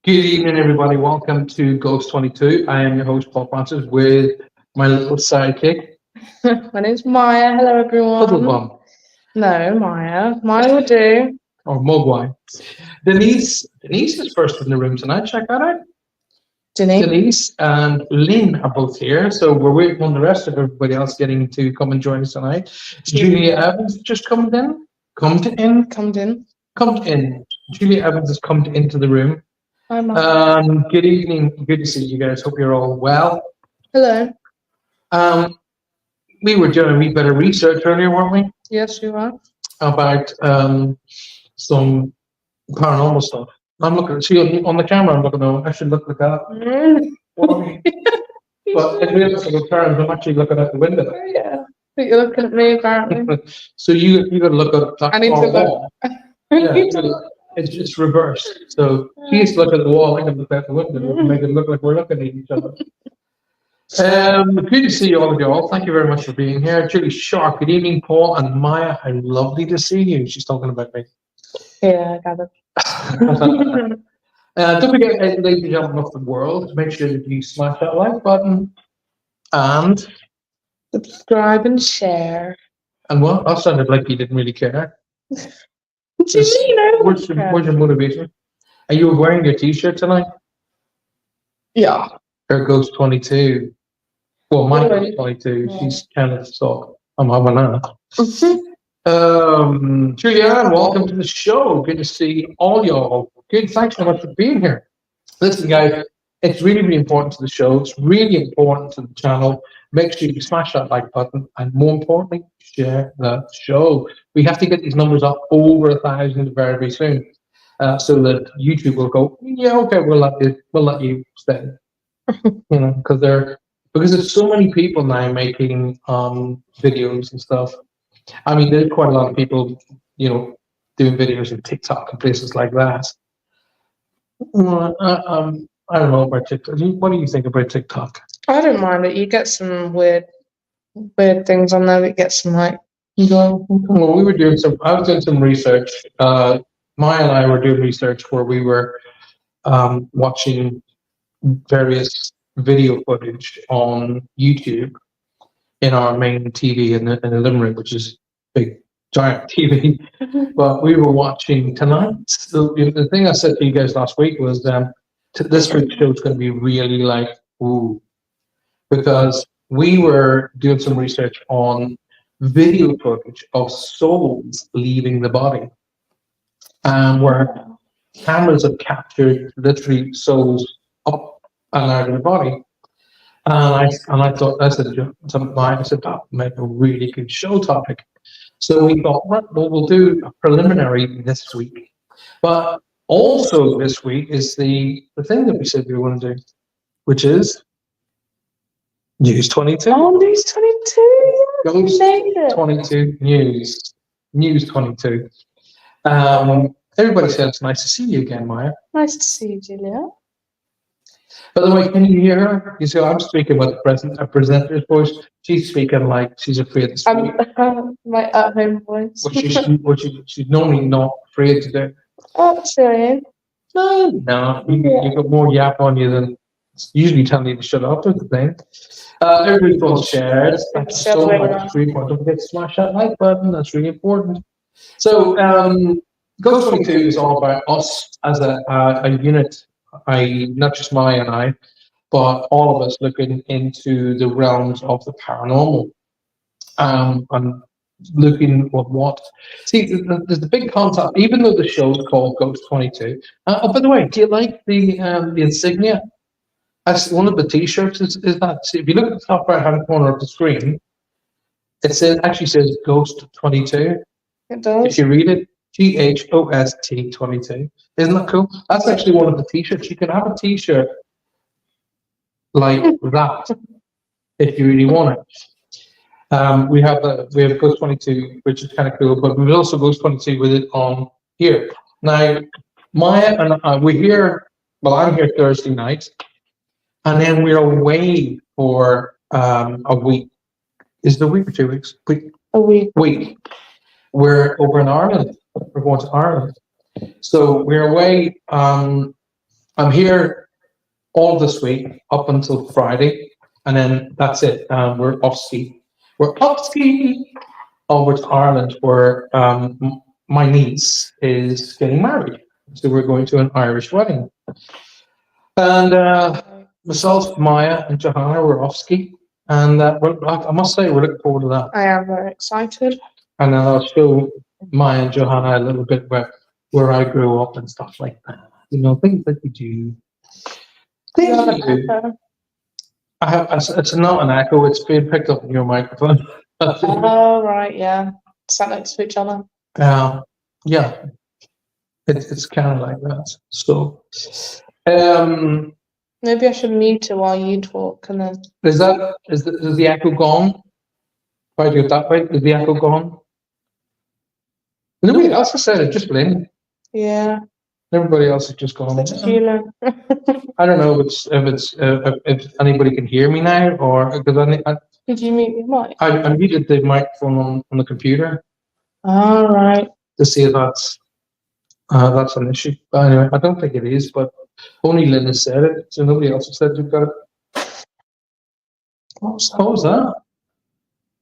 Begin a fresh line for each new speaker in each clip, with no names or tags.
Good evening, everybody. Welcome to Ghost 22. I am your host, Paul Francis, with my little sidekick.
My name's Maya. Hello, everyone.
Puddlebum.
No, Maya. Maya will do.
Or Mogwai. Denise is first in the room tonight. Check that out. Denise and Lynn are both here. So we're waiting on the rest of everybody else getting to come and join us tonight. Julia Evans just come in. Julia Evans has come into the room.
Hi, Mom.
Good evening. Good to see you guys. Hope you're all well.
Hello.
We were doing a wee bit of research earlier, weren't we?
Yes, you are.
About some paranormal stuff. I'm looking. See on the camera. I'm looking. I should look like that. But in realistic terms, I'm actually looking out the window.
Yeah. But you're looking at me apparently.
So you got to look at that.
I need to look.
It's just reversed. So he's looking at the wall. I can look out the window and make it look like we're looking at each other. Good to see all of you all. Thank you very much for being here. Julie Sharp, good evening, Paul and Maya. How lovely to see you. She's talking about me.
Yeah, I got it.
Don't forget, ladies and gentlemen of the world, make sure that you smash that like button and
subscribe and share.
And what? I sounded like you didn't really care.
What do you mean?
Where's your motivation? Are you wearing your t-shirt tonight?
Yeah.
There goes 22. Well, mine goes 22. Yeah. She's kind of stuck. I'm having that. Julianne, welcome to the show. Good to see all y'all. Good. Thanks so much for being here. Listen, guys, it's really, really important to the show. It's really important to the channel. Make sure you smash that like button, and more importantly, share the show. We have to get these numbers up over 1,000 very, very soon, so that YouTube will go, yeah, okay, we'll let you stay. Because there's so many people now making videos and stuff. I mean, there's quite a lot of people, doing videos on TikTok and places like that. I don't know about TikTok. What do you think about TikTok?
I don't mind it. You get some weird things on there. That get some
Well, I was doing some research. Maya and I were doing research where we were watching various video footage on YouTube in our main TV in the living room, which is big, giant TV. But we were watching tonight. The thing I said to you guys last week was this week's show is going to be really ooh, because we were doing some research on video footage of souls leaving the body, where cameras have captured literally souls up and out of the body. And I said that would make a really good show topic. So we thought, well, we'll do a preliminary this week. But also this week is the thing that we said we were going to do, which is News 22.
Oh, News 22.
Ghost 22 News 22. Everybody said it's nice to see you again, Maya.
Nice to see you, Julia.
By the way, can you hear her? You see, I'm speaking with a presenter's voice. She's speaking like she's afraid to speak,
My at-home voice.
she's normally not afraid to do.
Oh, sorry.
No, you got more yap on you than usually telling you to shut up. That's the thing. Everybody's all shared. Thank you so much. It's really important. Don't forget to smash that like button. That's really important. So, Ghost 22 is all about us as a unit. Not just Maya and I, but all of us looking into the realms of the paranormal. And looking at what. See, there's the big concept. Even though the show's called Ghost 22. Oh, by the way, do you like the insignia? That's one of the T-shirts. Is that? See, if you look at the top right-hand corner of the screen, actually says Ghost 22.
It does.
If you read it, GHOST 22. Isn't that cool? That's actually one of the T-shirts. You can have a T-shirt like that if you really want it. We have Ghost 22, which is kind of cool, but we've also Ghost 22 with it on here. Now, Maya and we're here. Well, I'm here Thursday night, and then we're away for a week. Is it a week or 2 weeks?
A week.
We're over in Ireland. We're going to Ireland, so we're away. I'm here all this week up until Friday, and then that's it. We're off ski. We're off ski over to Ireland, where my niece is getting married. So we're going to an Irish wedding, and myself, Maya, and Johanna were off ski, and I must say we're looking forward to that.
I am very excited.
And then I'll show Maya and Johanna a little bit where I grew up and stuff like that. You know, things that you do. Things you do. It's not an echo. It's being picked up in your microphone.
Oh right, yeah. Sat next to each other.
Yeah. It's kind of like that. So,
maybe I should mute it while you talk, and then.
Is the echo gone? If I do it that way, is the echo gone? Nobody else has said it. Just Lynn.
Yeah.
Everybody else has just gone. I don't know if anybody can hear me now, or because
Did you mute your mic?
I muted the microphone on the computer.
All right.
To see if that's an issue. But anyway, I don't think it is. But only Lynn has said it, so nobody else has said you've got it. What was that?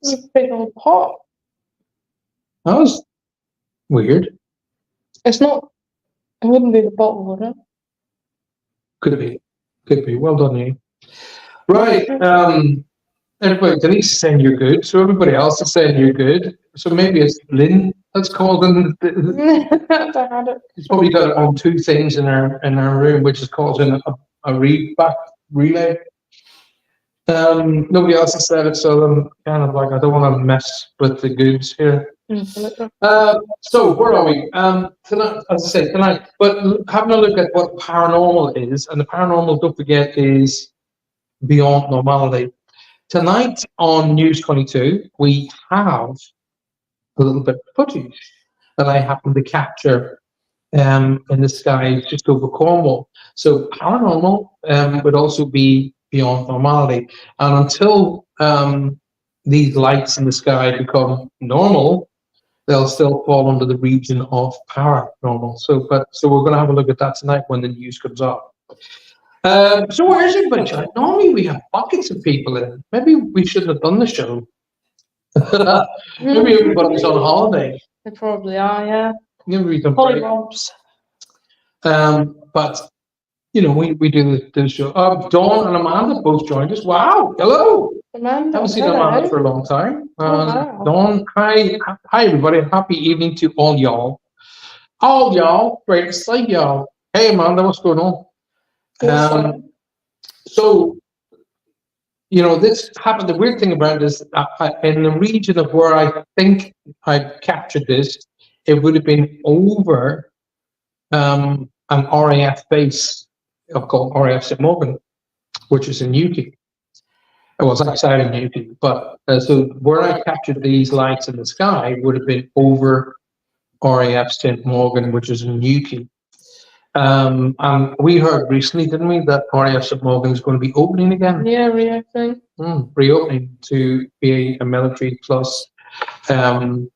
It's a big old pot.
That was weird.
It's not. It wouldn't be the bottle, would it?
Could be. Could be. Well done, you. Right. Everybody, Denise is saying you're good, so everybody else is saying you're good. So maybe it's Lynn that's causing. She's probably got it on two things in her room, which is causing a readback relay. Nobody else has said it, so I'm kind of like I don't want to mess with the goods here. So where are we? Tonight, as I say, tonight. But having a look at what paranormal is, and the paranormal, don't forget, is beyond normality. Tonight on News 22, we have a little bit of footage that I happened to capture in the sky just over Cornwall. So paranormal would also be beyond normality, and until these lights in the sky become normal, they'll still fall under the region of paranormal. So we're going to have a look at that tonight when the news comes up. So where's everybody? Normally we have buckets of people in. Maybe we shouldn't have done the show. Maybe everybody's on holiday.
They probably are, yeah.
Maybe
Polygons.
But you know, we do the show. Dawn and Amanda both joined us. Wow, hello.
Amanda,
Haven't seen Amanda for a long time.
Wow.
Dawn, hi everybody. Happy evening to all y'all. All y'all, great to see y'all. Hey Amanda, what's going on? So, you know, this happened. The weird thing about this, in the region of where I think I captured this, it would have been over an RAF base called RAF St Morgan, which is in Newquay. It was outside of Newquay, but so where I captured these lights in the sky would have been over RAF St Morgan, which is in Newquay. And we heard recently, didn't we, that RAF St Morgan is going to be opening again,
Yeah, reopening.
reopening to be a military plus um,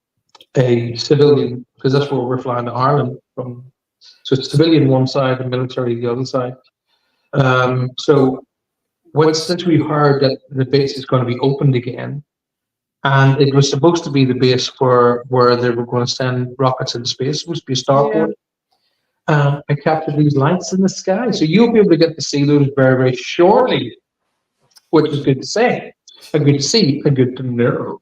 a civilian, because that's where we're flying to Ireland from. So it's civilian one side and military the other side. So since we heard that the base is going to be opened again, and it was supposed to be the base for where they were going to send rockets into space, it was supposed to be a starport. I captured these lights in the sky, so you'll be able to get to see those very, very shortly, which is good to say, a good to see, a good to know.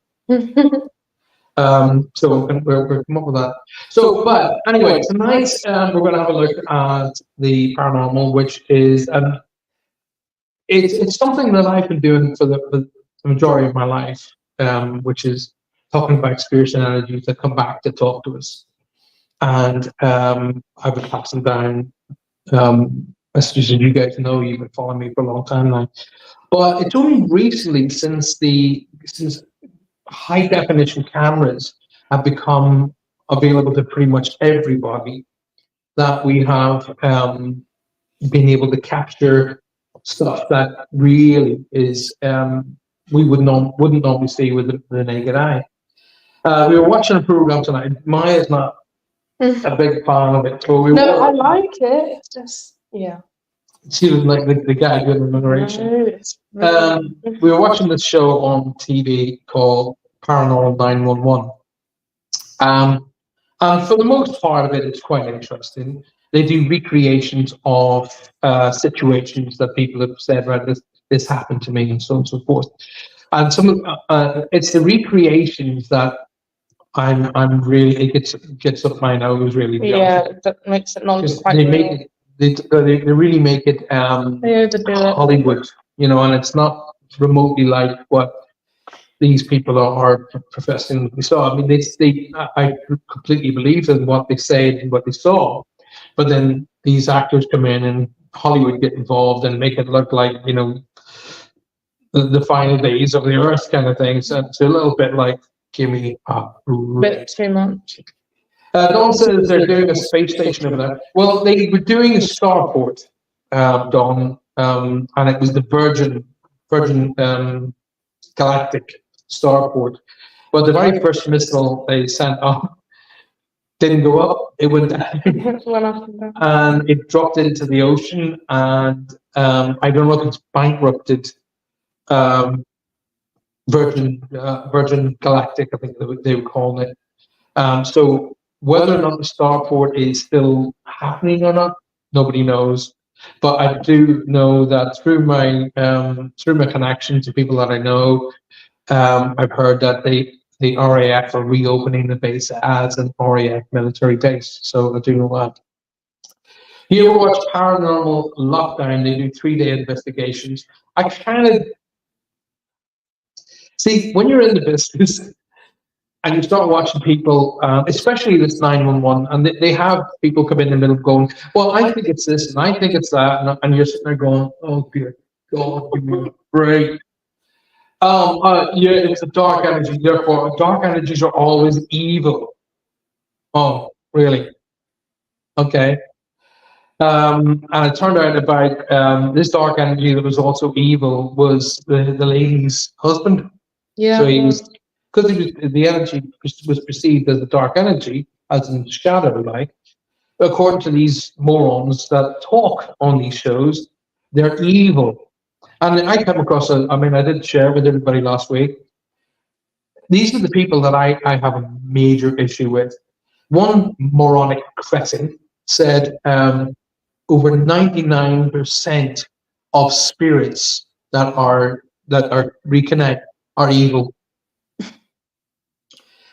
So we're come up with that. So, but anyway, tonight we're going to have a look at the paranormal, which is it's something that I've been doing for the majority of my life, which is talking about spirits and energies that come back to talk to us. And I've been passing down messages, and you guys know you've been following me for a long time now. But it's only recently, since high definition cameras have become available to pretty much everybody, that we have been able to capture stuff that really is we wouldn't normally see with the naked eye. We were watching a program tonight. Maya's not a big fan of it, but
no, I like it. It's just
she was like the guy doing the narration.
No, it's really
We were watching this show on TV called Paranormal 911. And for the most part of it, it's quite interesting. They do recreations of situations that people have said, right, this happened to me, and so on and so forth. And it's the recreations that I'm really, it gets up my nose really.
that makes it not quite
they
real.
make it, they really make it
They overdo it.
Hollywood, and it's not remotely like what these people are professing they saw. I mean, I completely believe in what they said and what they saw, but then these actors come in and Hollywood get involved and make it look like the final days of the earth kind of thing. So it's a little bit like, give me a
Bit too much.
Don says they're doing a space station over there. Well, they were doing a starport, Don, and it was the Virgin Galactic starport. But the very first missile they sent up didn't go up; it went down,
Went up and down.
and it dropped into the ocean. And I don't know if it's bankrupted Virgin Galactic, I think they were calling it. So whether or not the starport is still happening or not, nobody knows. But I do know that through my connections to people that I know, I've heard that the RAF are reopening the base as an RAF military base. So I do know that. You ever watch Paranormal Lockdown? They do 3-day investigations. I kind of see, when you're in the business and you start watching people, especially this 911, and they have people come in the middle going, well, I think it's this and I think it's that, and you're sitting there going, oh dear God, give me a break. Yeah, it's a dark energy, therefore dark energies are always evil. Oh, really? Okay. And it turned out about this dark energy that was also evil was the lady's husband.
Yeah.
So he was, because the energy was perceived as the dark energy, as in shadow, like, according to these morons that talk on these shows, they're evil. And I came across I did share with everybody last week. These are the people that I have a major issue with. One moronic cretin said over 99% of spirits that are reconnect are evil.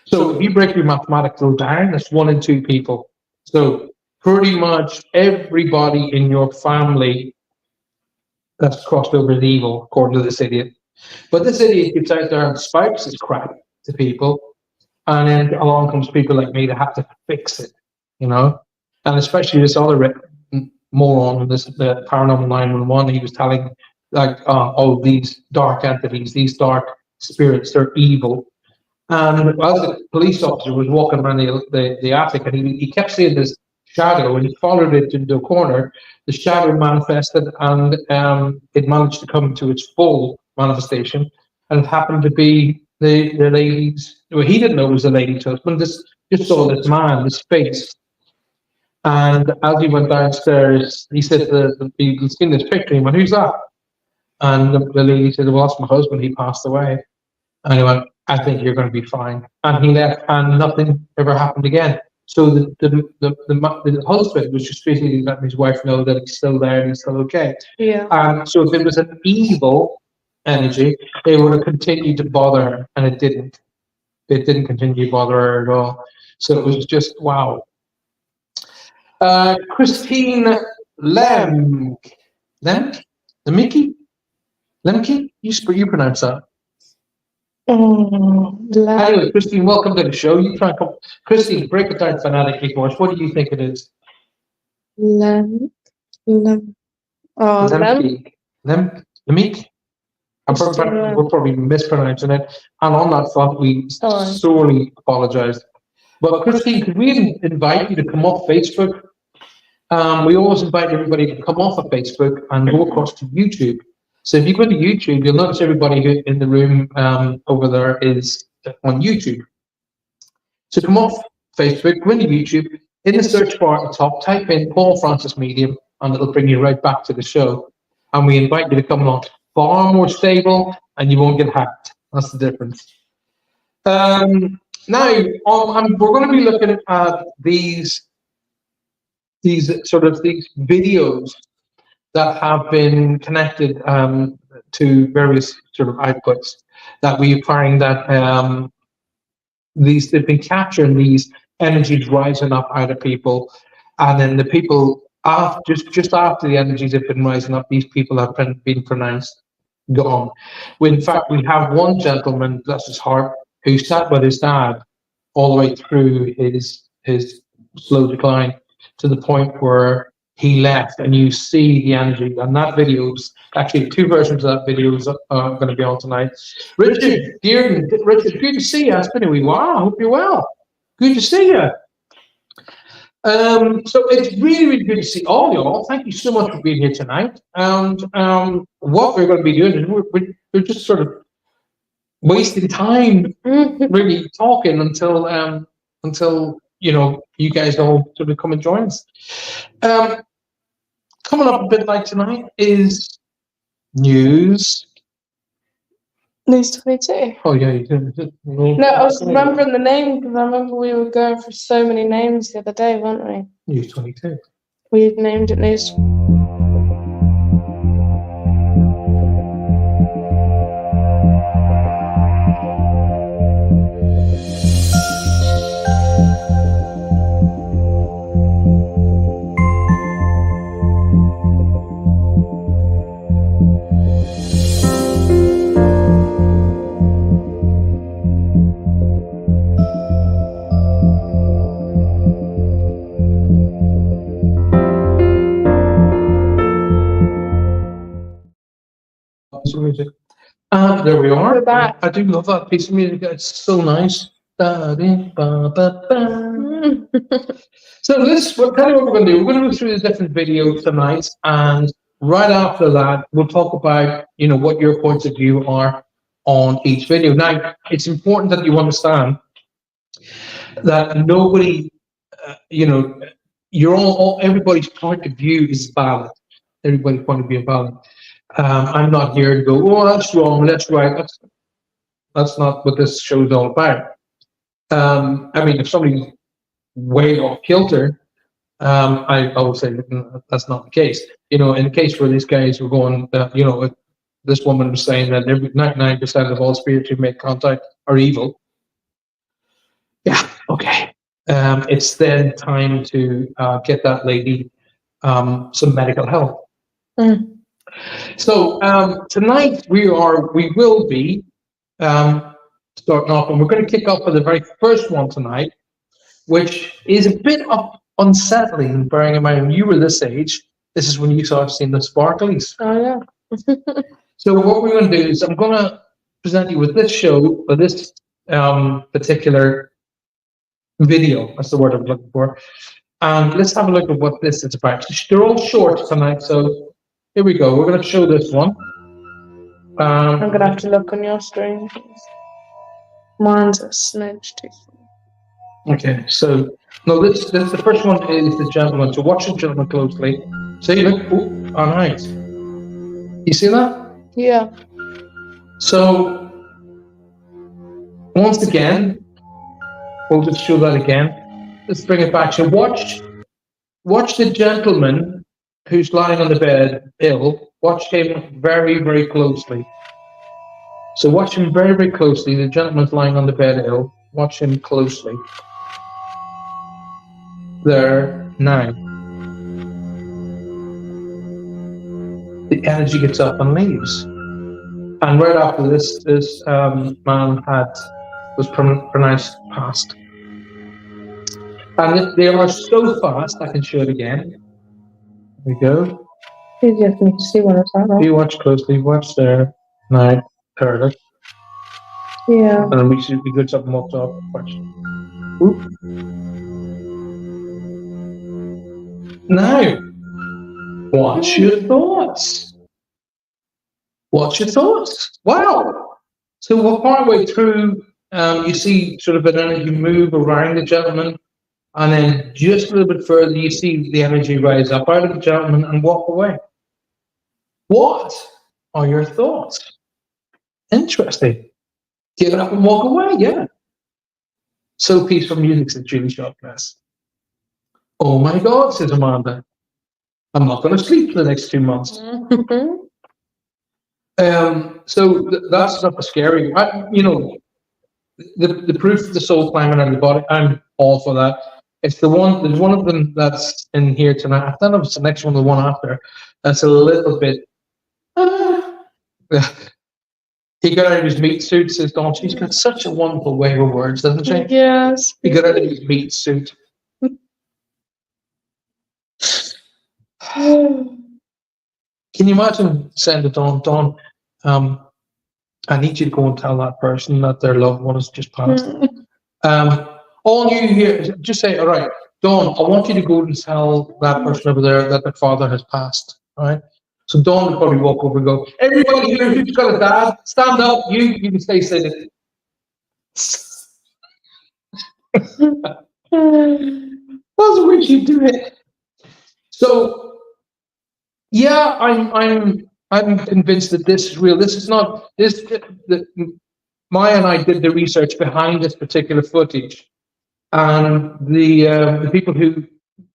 So if you break your mathematical down, that's 1 in 2 people. So pretty much everybody in your family that's crossed over is evil, according to this idiot. But this idiot gets out there and spouts his crap to people, and then along comes people like me to have to fix it, And especially this other moron, the Paranormal 911, he was telling, like, oh, these dark entities, these dark spirits, they're evil. And as the police officer was walking around the attic, and he kept seeing this shadow, and he followed it into a corner. The shadow manifested, and it managed to come to its full manifestation. And it happened to be the lady's. Well, he didn't know it was the lady's husband. This just saw this man, this face. And as he went downstairs, he said he'd seen this picture. He went, "Who's that?" And the lady said, "Well, that's my husband. He passed away." And he went, "I think you're going to be fine." And he left, and nothing ever happened again. So the husband was just basically letting his wife know that he's still there and he's still okay.
Yeah.
So if it was an evil energy, it would have continued to bother her, and it didn't. It didn't continue to bother her at all. So it was just wow. Christine Lemke, Lemke, Lemke, Lemke. You pronounce that. Anyway, Christine, welcome to the show. You try and come. Christine, break it down phonetically for us. What do you think it is?
Lemke.
Lemke. We're probably mispronouncing it. And on that front, we sorely apologise. But Christine, could we invite you to come off Facebook? We always invite everybody to come off of Facebook and go across to YouTube. So if you go to YouTube, you'll notice everybody in the room over there is on YouTube. So come off Facebook, go into YouTube, in the search bar at the top, type in Paul Francis Medium, and it'll bring you right back to the show. And we invite you to come along. Far more stable, and you won't get hacked. That's the difference. Now, we're going to be looking at these videos that have been connected to various sort of outputs that we find that they've been capturing these energies rising up out of people, and then the people just after the energies have been rising up, these people have been pronounced gone. In fact, we have one gentleman, bless his heart, who sat with his dad all the way through his slow decline to the point where he left, and you see the energy. And that video's actually two versions of that video are going to be on tonight. Richard, Dearden, Richard, good to see you. It's been a wee while. I hope you're well. Good to see you. So it's really, really good to see all y'all. Thank you so much for being here tonight. And what we're going to be doing is we're just sort of wasting time, really talking until you guys all sort of come and join us. Coming up a bit like tonight is News
22.
Oh yeah, you did.
No, I was remembering the name because I remember we were going for so many names the other day, weren't we?
News 22.
We named it News.
Music. There we are.
We're back.
I do love that piece of music. It's so nice. So we'll tell you what we're going to do. We're going to go through the different videos tonight, and right after that, we'll talk about what your points of view are on each video. Now, it's important that you understand that nobody, everybody's point of view is valid. Everybody's point of view is valid. I'm not here to go, oh, that's wrong, that's right. That's not what this show is all about. I mean, if somebody's way off kilter, I would say that's not the case. In the case where these guys were going, this woman was saying that 99% of all spirits who make contact are evil. Yeah, okay. It's then time to get that lady some medical help. So tonight we will be starting off, and we're going to kick off with the very first one tonight, which is a bit unsettling. Bearing in mind when you were this age, this is when you saw seen the sparklies.
Oh yeah.
So what we're going to do is I'm going to present you with this show, or this particular video. That's the word I'm looking for. And let's have a look at what this is about. They're all short tonight, so here we go. We're going to show this one.
I'm gonna have to look on your screen. Mine's a smidge too small.
Okay, so no, this the first one is the gentleman. So watch the gentleman closely. See, look, oh, all right. You see that?
Yeah.
So once again, we'll just show that again. Let's bring it back. So watch the gentleman who's lying on the bed ill. Watch him very, very closely. So watch him very, very closely. The gentleman's lying on the bed ill. Watch him closely. There, now. The energy gets up and leaves. And right after this man was pronounced passed. And they are so fast, I can show it again. There we go.
Easier for me to see when it's like that.
You watch closely, watch there. Now, there it is.
Yeah.
And then we go up and walked off. Watch. Oop. Now, what's your thoughts? What's your thoughts? Wow. So we're partway through, you see sort of an energy move around the gentleman, and then just a little bit further, you see the energy rise up out of the gentleman and walk away. What are your thoughts? Interesting. Give it up and walk away, yeah. So peaceful music, said Julie Sharpless. Oh my God, says Amanda. I'm not going to sleep for the next 2 months. So that's not scary. The proof of the soul climbing out of the body, I'm all for that. It's there's one of them that's in here tonight. I don't know if it's the next one or the one after. That's a little bit. He got out of his meat suit, says Dawn. She's got such a wonderful way with words, doesn't she?
Yes.
He got out of his meat suit. Can you imagine saying to Dawn, I need you to go and tell that person that their loved one has just passed. All you hear, just say, all right, Dawn, I want you to go and tell that person over there that their father has passed. All right. So Dawn would probably walk over and go, everybody here who's got a dad, stand up. You can stay seated. That's the way you do it. So, yeah, I'm convinced that this is real. This is not this. Maya and I did the research behind this particular footage, and the people who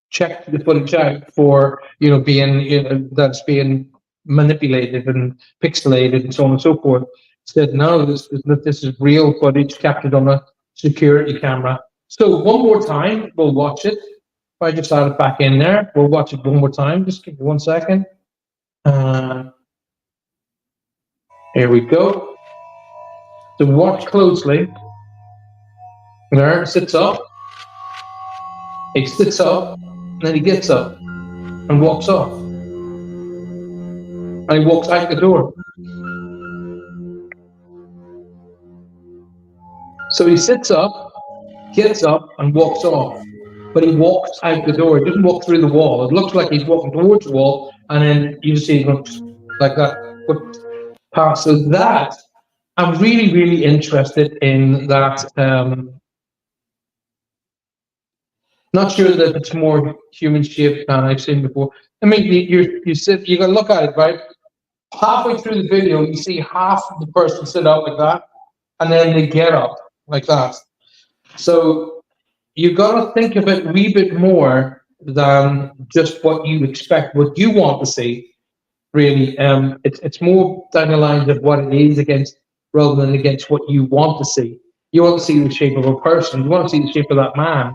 checked the footage out for being that's being manipulated and pixelated and so on and so forth said no, this is real footage captured on a security camera. So one more time, we'll watch it. If I just add it back in there, we'll watch it one more time. Just give me 1 second. Here we go. So watch closely. There, sits up. He sits up, and then he gets up and walks off. And he walks out the door. So he sits up, gets up, and walks off. But he walks out the door. He doesn't walk through the wall. It looks like he's walking towards the wall, and then you just see him like that. Past. So that, I'm really, really interested in that. Not sure that it's more human shaped than I've seen before. I mean, you got to look at it, right? Halfway through the video, you see half of the person sit up like that, and then they get up like that. So you got to think of it a wee bit more than just what you expect, what you want to see. Really, it's more down the lines of what it is against, rather than against what you want to see. You want to see the shape of a person. You want to see the shape of that man.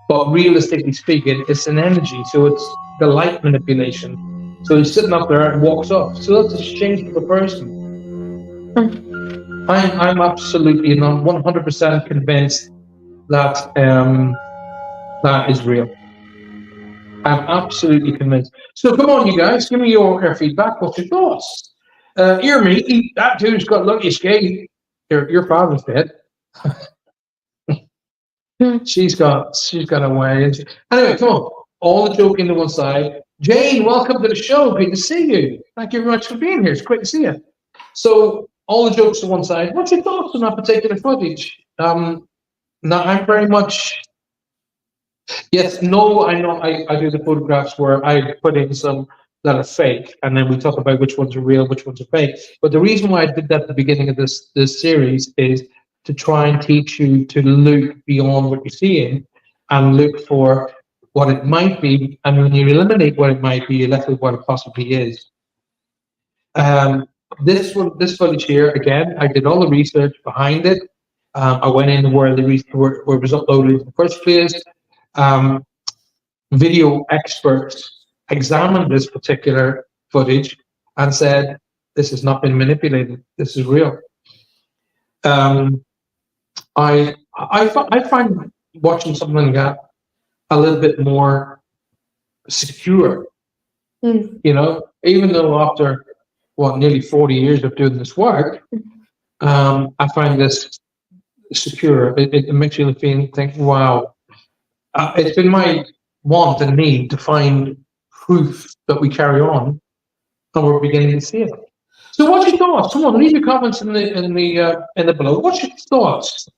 But realistically speaking, it's an energy, so it's the light manipulation. So he's sitting up there and walks off. So that's a change of a person. I'm absolutely not 100% convinced that that is real. I'm absolutely convinced. So come on, you guys, give me your feedback. What's your thoughts? Hear me, that dude's got lucky skate. Your father's dead. She's got away. Anyway, come on. All the joking to one side. Jane, welcome to the show. Great to see you. Thank you very much for being here. It's great to see you. So, all the jokes to one side. What's your thoughts on that particular footage? Now, I'm very much. Yes, no, I know I do the photographs where I put in some that are fake, and then we talk about which ones are real, which ones are fake. But the reason why I did that at the beginning of this series is to try and teach you to look beyond what you're seeing and look for what it might be, and when you eliminate what it might be, you're left with what it possibly is. Um, this footage here, again, I did all the research behind it. I went in where where it was uploaded in the first place. Um, Video experts examined this particular footage and said, "This has not been manipulated. This is real." I find watching something like that a little bit more secure. You know, even though after nearly 40 years of doing this work, I find this secure. It makes you think, wow. It's been my want and need to find proof that we carry on, and we're beginning to see it. So, what's your thoughts? Come on, leave your comments in the below. What's your thoughts?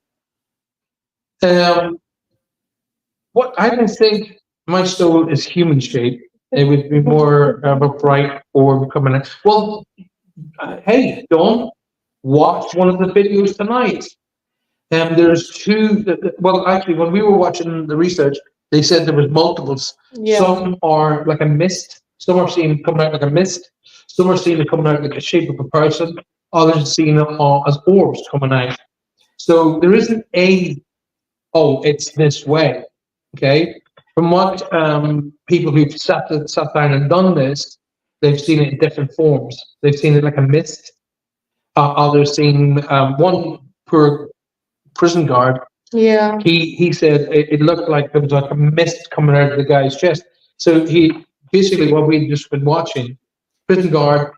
What I don't think my soul is human shaped. It would be more of a bright orb coming in. Well, hey, Dawn, watch one of the videos tonight. And there's two. Well, actually, when we were watching the research, they said there was multiples.
Yeah.
Some are like a mist. Some are seen coming out like a mist. Some are seen coming out like a shape of a person. Others are seen as orbs coming out. So there isn't it's this way. Okay. From what people who've sat down and done this, they've seen it in different forms. They've seen it like a mist. Others seen one poor prison guard.
Yeah.
He said it looked like there was like a mist coming out of the guy's chest. So he basically, what we'd just been watching, prison guard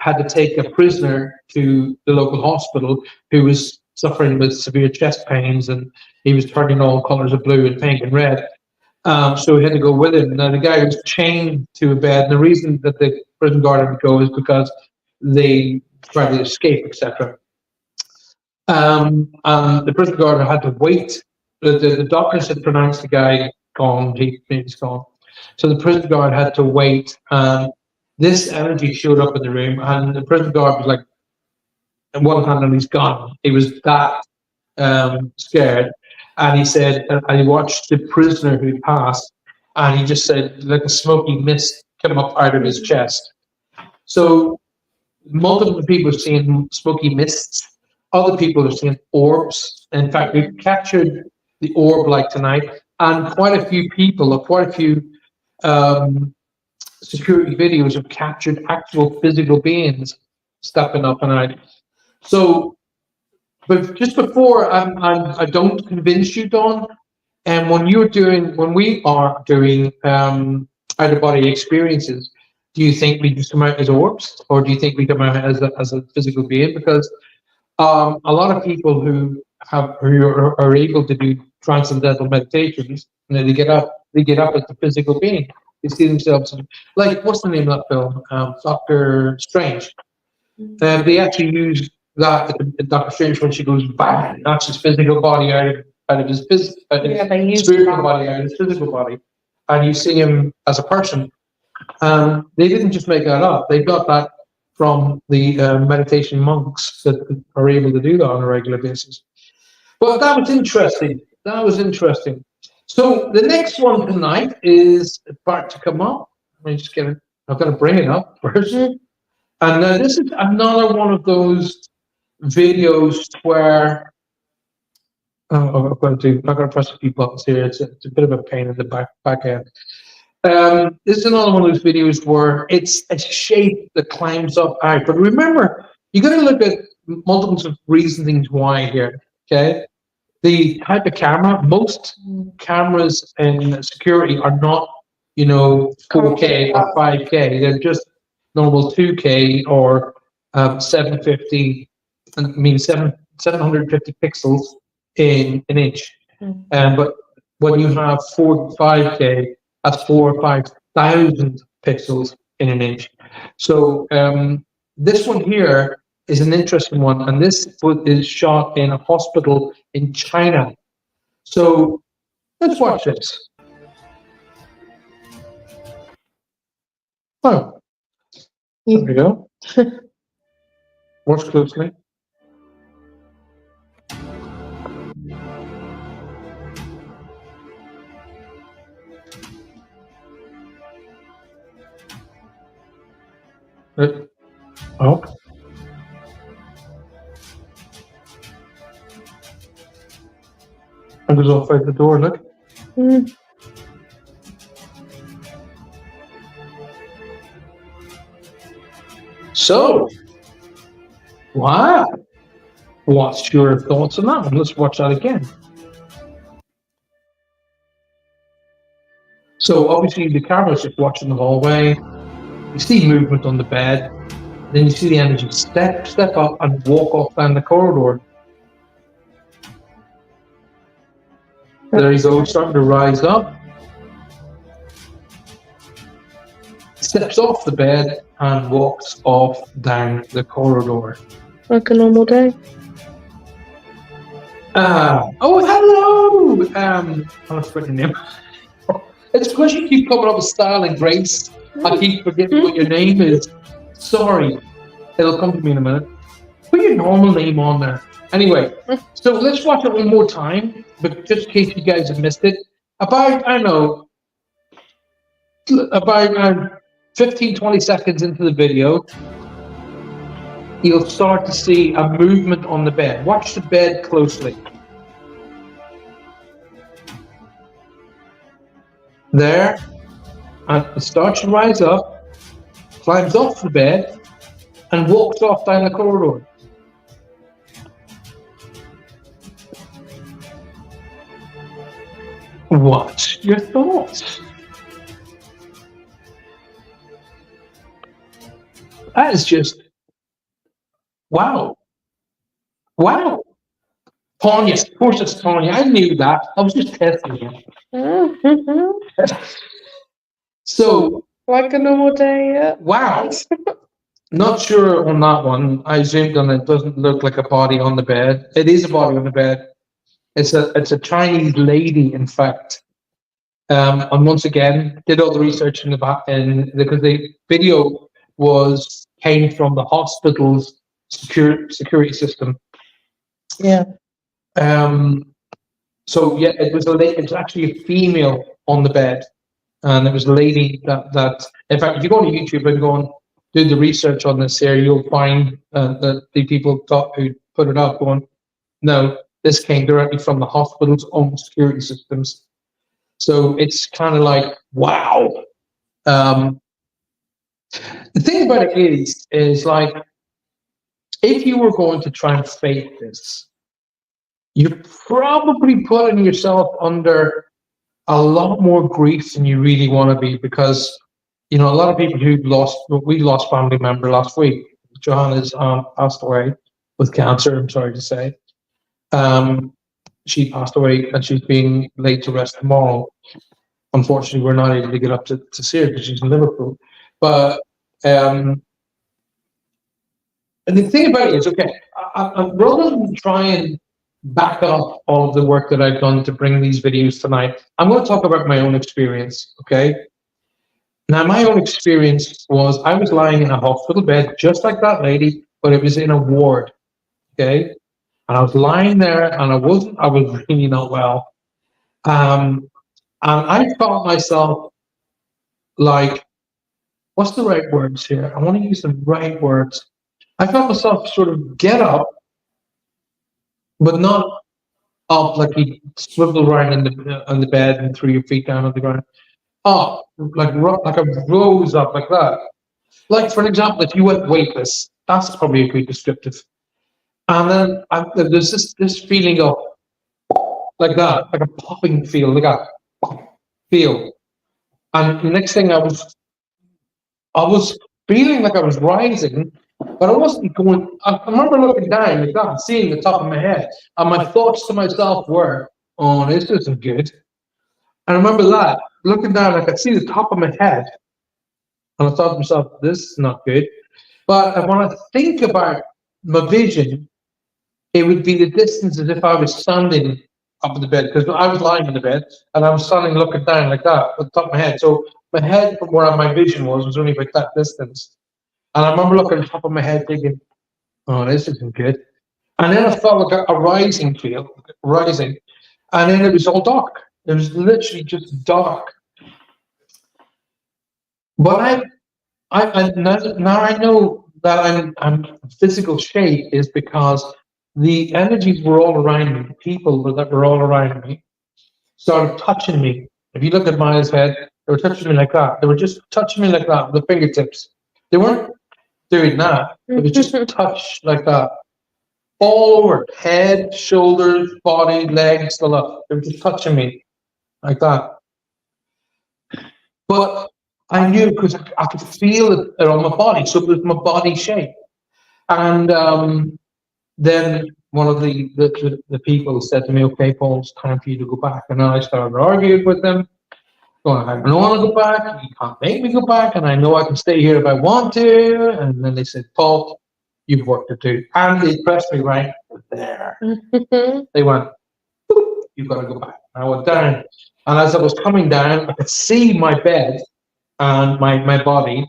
had to take a prisoner to the local hospital who was suffering with severe chest pains, and he was turning all colors of blue and pink and red. So he had to go with him. Now the guy was chained to a bed, and the reason that the prison guard had to go is because they tried to escape, etc. And the prison guard had to wait. The doctors had pronounced the guy gone. He's gone. So the prison guard had to wait. And this energy showed up in the room, and the prison guard was like, on one hand, and he's gone. He was that scared. And he said, and he watched the prisoner who passed, and he just said, like a smoky mist came up out of his chest. So multiple people have seen smoky mists. Other people have seen orbs. In fact, we've captured the orb like tonight, and quite a few security videos have captured actual physical beings stepping up and out. So, but just before I don't convince you, Dawn, and when we are doing out of body experiences, do you think we just come out as orbs, or do you think we come out as a physical being? Because a lot of people who are able to do transcendental meditations, they get up as a physical being. They see themselves like, what's the name of that film? Doctor Strange. They actually use that in Doctor Strange when she goes bang, knocks his physical body out of his spiritual body out of his physical body, and you see him as a person. They didn't just make that up. They got that from the meditation monks that are able to do that on a regular basis. Well, that was interesting. So the next one tonight is about to come up. I've got to bring it up first. And this is another one of those videos where I'm going to press a few buttons here. It's a bit of a pain in the back end. This is another one of those videos where it's a shape that climbs up out. But remember, you got to look at multiples of reasonings why here. Okay, the type of camera. Most cameras in security are not, 4K or 5K. They're just normal 2K or 750 I mean 750 pixels in an inch. But when you have 4 to 5K, that's 4 or 5,000 pixels in an inch. So this one here is an interesting one, and this is shot in a hospital in China. So let's watch this. Oh, there we go. Watch closely. Oh. And goes off out the door, look. So, wow. What's your thoughts on that one? Let's watch that again. So obviously the camera's just watching the hallway. You see movement on the bed. Then you see the energy step up and walk off down the corridor. There he goes, starting to rise up. Steps off the bed and walks off down the corridor.
Like a normal day.
Oh, hello! I'm forgetting your name. It's because you keep coming up with style and grace. I keep forgetting what your name is. Sorry. It'll come to me in a minute. Put your normal name on there. Anyway, so let's watch it one more time, but just in case you guys have missed it. About, I don't know, about 15, 20 seconds into the video, you'll start to see a movement on the bed. Watch the bed closely. There, and it starts to rise up, climbs off the bed, and walks off down the corridor. What's your thoughts? That is just, wow. Wow. Tanya, of course it's Tanya. I knew that. I was just testing you. So,
like a normal day, yeah.
Wow. Not sure on that one. I zoomed on it. It doesn't look like a body on the bed. It is a body on the bed. It's a Chinese lady, in fact. And once again, did all the research in the back, and because the video came from the hospital's security system.
Yeah.
So yeah, it was actually a female on the bed, and it was a lady that in fact, if you go on YouTube and go and do the research on this here, you'll find that the people who put it up going, no, this came directly from the hospital's own security systems. So it's kind of like, wow. The thing about it is like, if you were going to try and fake this, you're probably putting yourself under a lot more grief than you really want to be, because a lot of people we lost family member last week. Johanna's passed away with cancer, I'm sorry to say. She passed away and she's being laid to rest tomorrow. Unfortunately, we're not able to get up to see her because she's in Liverpool. But and the thing about it is, okay, rather than try and back up all of the work that I've done to bring these videos tonight, I'm going to talk about my own experience, okay? Now, my own experience was I was lying in a hospital bed, just like that lady, but it was in a ward, okay? And I was lying there, and I was really not well. And I felt myself like, what's the right words here? I want to use the right words. I felt myself sort of get up, but not up like you swivel around on the bed and threw your feet down on the ground. Up, like I rose up like that. Like, for example, if you went weightless, that's probably a good descriptive. And then there's this feeling of like that, like a popping feel, like a feel. And the next thing I was feeling like I was rising, But I wasn't going. I remember looking down like that, seeing the top of my head, and my thoughts to myself were, "Oh, this isn't good." And I remember that looking down, I could see the top of my head, and I thought to myself, "This is not good." But when I think about my vision, it would be the distance as if I was standing up in the bed because I was lying in the bed and I was standing looking down like that at the top of my head. So my head from where my vision was only about that distance. And I remember looking at the top of my head thinking, "Oh, this isn't good." And then I felt like a rising feel, rising. And then it was all dark. It was literally just dark. But now I know that I'm physical shape is because the energies were all around me, the people that were all around me started touching me. If you look at Maya's head, they were touching me like that. They were just touching me like that with the fingertips. They weren't doing that. It was just touch like that. All over. Head, shoulders, body, legs, the lot. They were just touching me like that. But I knew because I could feel it on my body. So it was my body shape. And then one of the people said to me, "Okay, Paul, it's time for you to go back." And then I started arguing with them. Going, "I don't want to go back. You can't make me go back. And I know I can stay here if I want to." And then they said, "Paul, you've work to do." And they pressed me right there. They went, "You've got to go back." And I went down. And as I was coming down, I could see my bed and my body.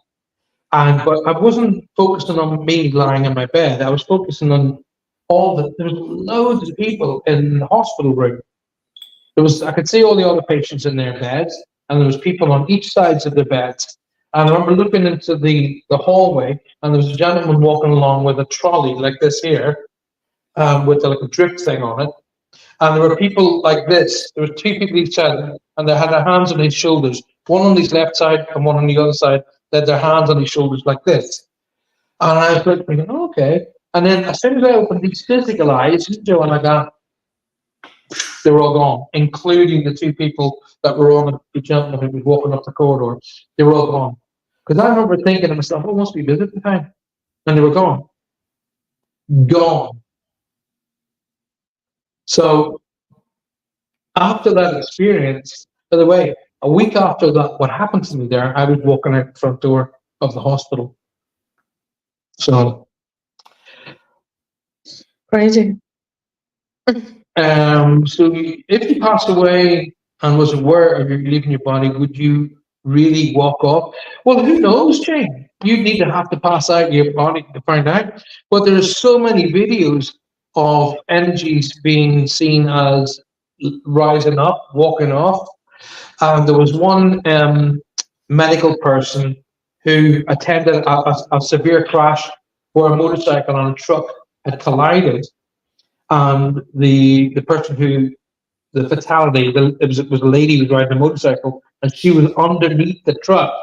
But I wasn't focusing on me lying in my bed. I was focusing on there was loads of people in the hospital room. I could see all the other patients in their beds, and there was people on each sides of their beds. And I remember looking into the hallway, and there was a gentleman walking along with a trolley like this here, with like a drip thing on it. And there were people like this. There were two people each side, and they had their hands on his shoulders. One on his left side and one on the other side. They had their hands on his shoulders like this. And I was like, thinking, "Oh, okay." And then as soon as I opened these physical eyes, and I got, they were all gone, including the two people that were on the gentleman who was walking up the corridor. They were all gone. Because I remember thinking to myself, "Oh, it must be visiting time." And they were gone. Gone. So after that experience, by the way, a week after that, what happened to me there, I was walking out the front door of the hospital. So
Crazy.
so if you passed away and was aware of you leaving your body, would you really walk off? Well, who knows, Jane? You need to have to pass out your body to find out. But there's so many videos of energies being seen as rising up, walking off. And there was one medical person who attended a severe crash where a motorcycle and a truck had collided. And the person the fatality, it was a lady who was riding a motorcycle, and she was underneath the truck.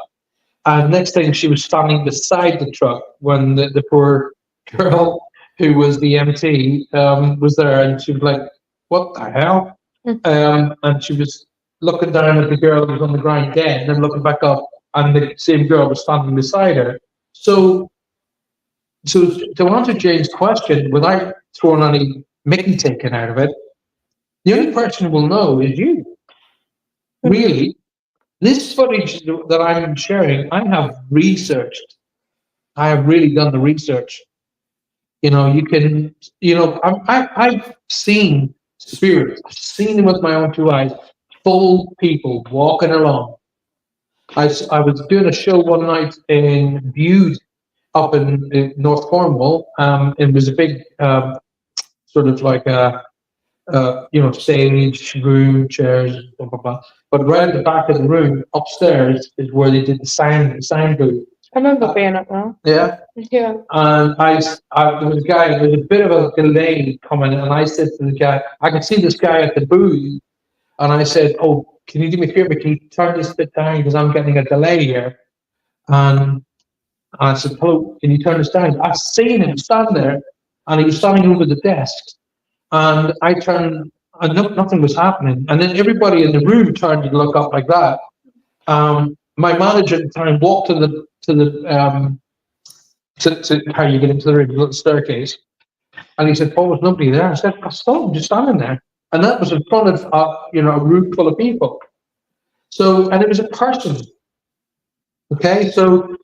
And next thing, she was standing beside the truck when the poor girl who was the MT was there, and she was like, "What the hell?" And she was looking down at the girl who was on the ground dead, and then looking back up, and the same girl was standing beside her. So to answer Jane's question, without throwing any Mickey taken out of it, the only person who will know is you. Really, this footage that I'm sharing, I have researched. I have really done the research. You can, I've seen spirits. I've seen them with my own two eyes. Full people walking along. I was doing a show one night in Bude, up in North Cornwall. It was a big sort of like a stage, room, chairs, blah, blah, blah. But right at the back of the room, upstairs, is where they did the sound booth.
I remember being up there.
Yeah.
Yeah.
And there was a bit of a delay coming, and I said to the guy, I could see this guy at the booth, and I said, "Oh, can you do me a favor? Can you turn this bit down because I'm getting a delay here?" And I said, "Hello, can you turn this down?" I seen him stand there, and he was standing over the desk. And I turned, and nothing was happening. And then everybody in the room turned to look up like that. My manager at the time walked to to how you get into the room, the little staircase. And he said, Paul, there's nobody there. I said, I saw him just standing there. And that was in front of, a room full of people. So, and it was a person. Okay, so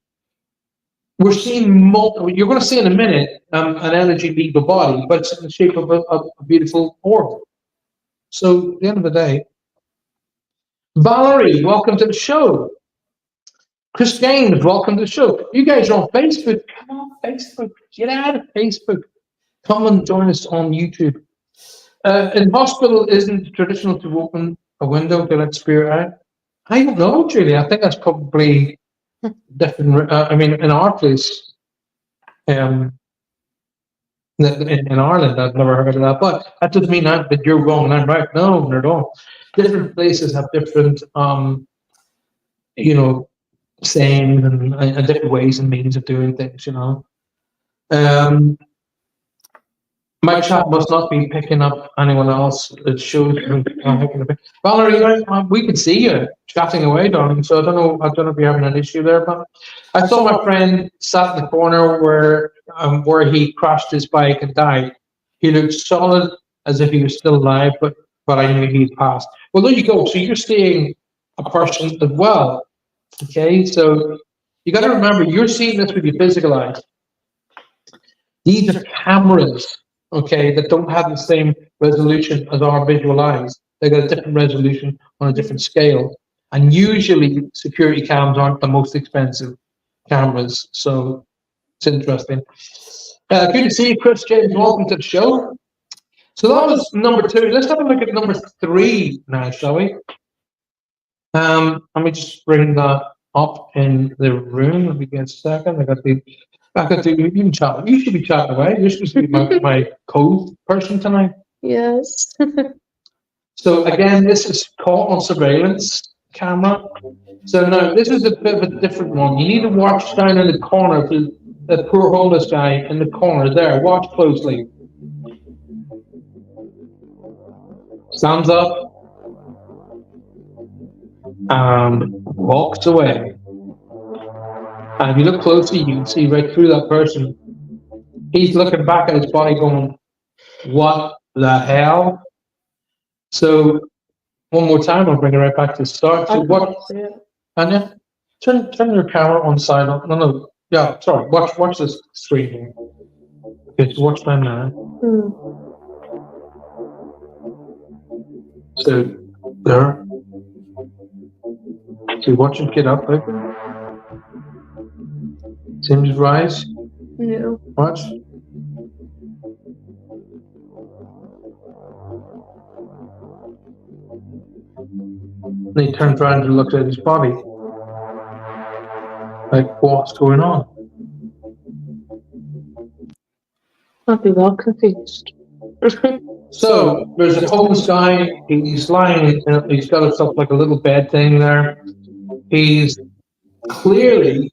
we're seeing multiple, you're going to see in a minute an energy leave the body, but it's in the shape of a beautiful orb. So at the end of the day, Valerie, welcome to the show. Chris James, welcome to the show. You guys are on Facebook. Come on, Facebook. Get out of Facebook. Come and join us on YouTube. In hospital, isn't it traditional to open a window to let spirit out? I don't know, Julie. I think that's probably different. In our place, in Ireland, I've never heard of that. But that doesn't mean that you're wrong and I'm right. No, not at all. Different places have different, sayings and different ways and means of doing things. My chat must not be picking up anyone else. It shows. Valerie, we can see you chatting away, darling. So I don't know if you're having an issue there, but I saw my friend sat in the corner where he crashed his bike and died. He looked solid as if he was still alive, but I knew he'd passed. Well, there you go. So you're seeing a person as well. Okay, so you got to remember you're seeing this with your physical eyes. These are cameras. Okay, that don't have the same resolution as our visual eyes. They got a different resolution on a different scale. And usually security cams aren't the most expensive cameras. So it's interesting. Good to see you, Chris James. Welcome to the show. So that was number 2. Let's have a look at number 3 now, shall we? Let me just bring that up in the room. Let me get a second. You can chat. You should be chatting away. You're supposed to be my code person tonight.
Yes.
So again, this is caught on surveillance camera. So now this is a bit of a different one. You need to watch down in the corner. The poor homeless guy in the corner there. Watch closely. Stands up and walks away. And if you look closely, you can see right through that person. He's looking back at his body going, what the hell? So, one more time, I'll bring it right back to the start. So what, Anya, turn your camera on side up. No. Yeah, sorry. Watch this screen here. Okay, so watch mine now. So, there. So watch him get up, like. See him just rise?
Yeah.
Watch. And he turns around and looks at his body. Like, what's going on?
I'd be well confused.
So, there's a homeless guy. He's lying, he's got himself like a little bed thing there. He's clearly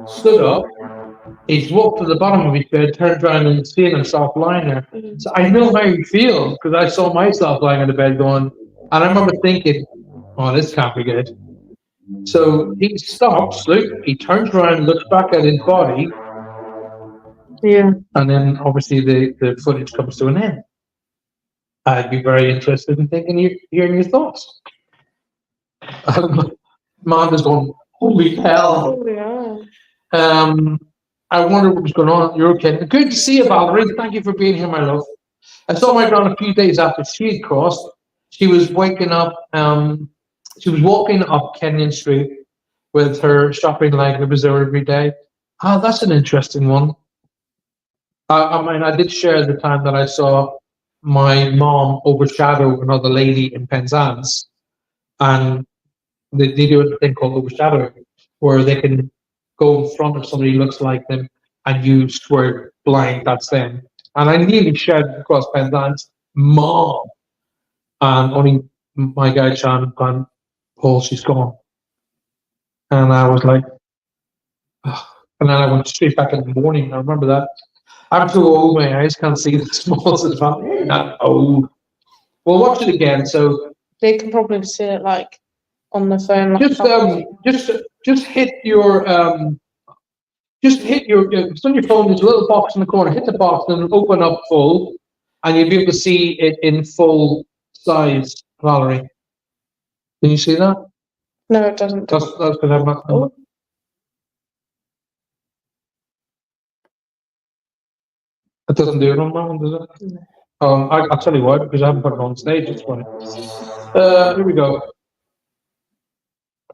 stood up. He's walked to the bottom of his bed, turned around and seen himself lying there. So I know how you feel because I saw myself lying in the bed going, and I remember thinking, oh, this can't be good. So he stops, he turns around, looks back at his body.
Yeah.
And then obviously the footage comes to an end. I'd be very interested in hearing your thoughts. Amanda's going, holy hell.
Oh, yeah.
I wonder what was going on. You're okay. Good to see you, Valerie. Thank you for being here, my love. I saw my grand a few days after she had crossed. She was waking up. She was walking up Kenyon Street with her shopping leg in the bazaar every day. Ah, that's an interesting one. I did share the time that I saw my mom overshadow another lady in Penzance, and they do a thing called overshadowing, where they can go in front of somebody who looks like them and you swear blind that's them. And I nearly shared across Penzance, Mom, and only my guy Sean gone, Paul, she's gone. And I was like, ugh. And then I went straight back in the morning. I remember that. I'm too old, my eyes can't see the small as well. Not old. We'll watch it again. So
they can probably see it like on the phone. Like
just hit your just hit it's on your phone, there's a little box in the corner, hit the box and it'll open up full, and you'll be able to see it in full size, Valerie. Can you see that?
No, it doesn't.
That's because I'm not.
Oh.
It doesn't do it on that one, does it?
No.
I'll tell you why, because I haven't put it on stage. It's funny. Here we go.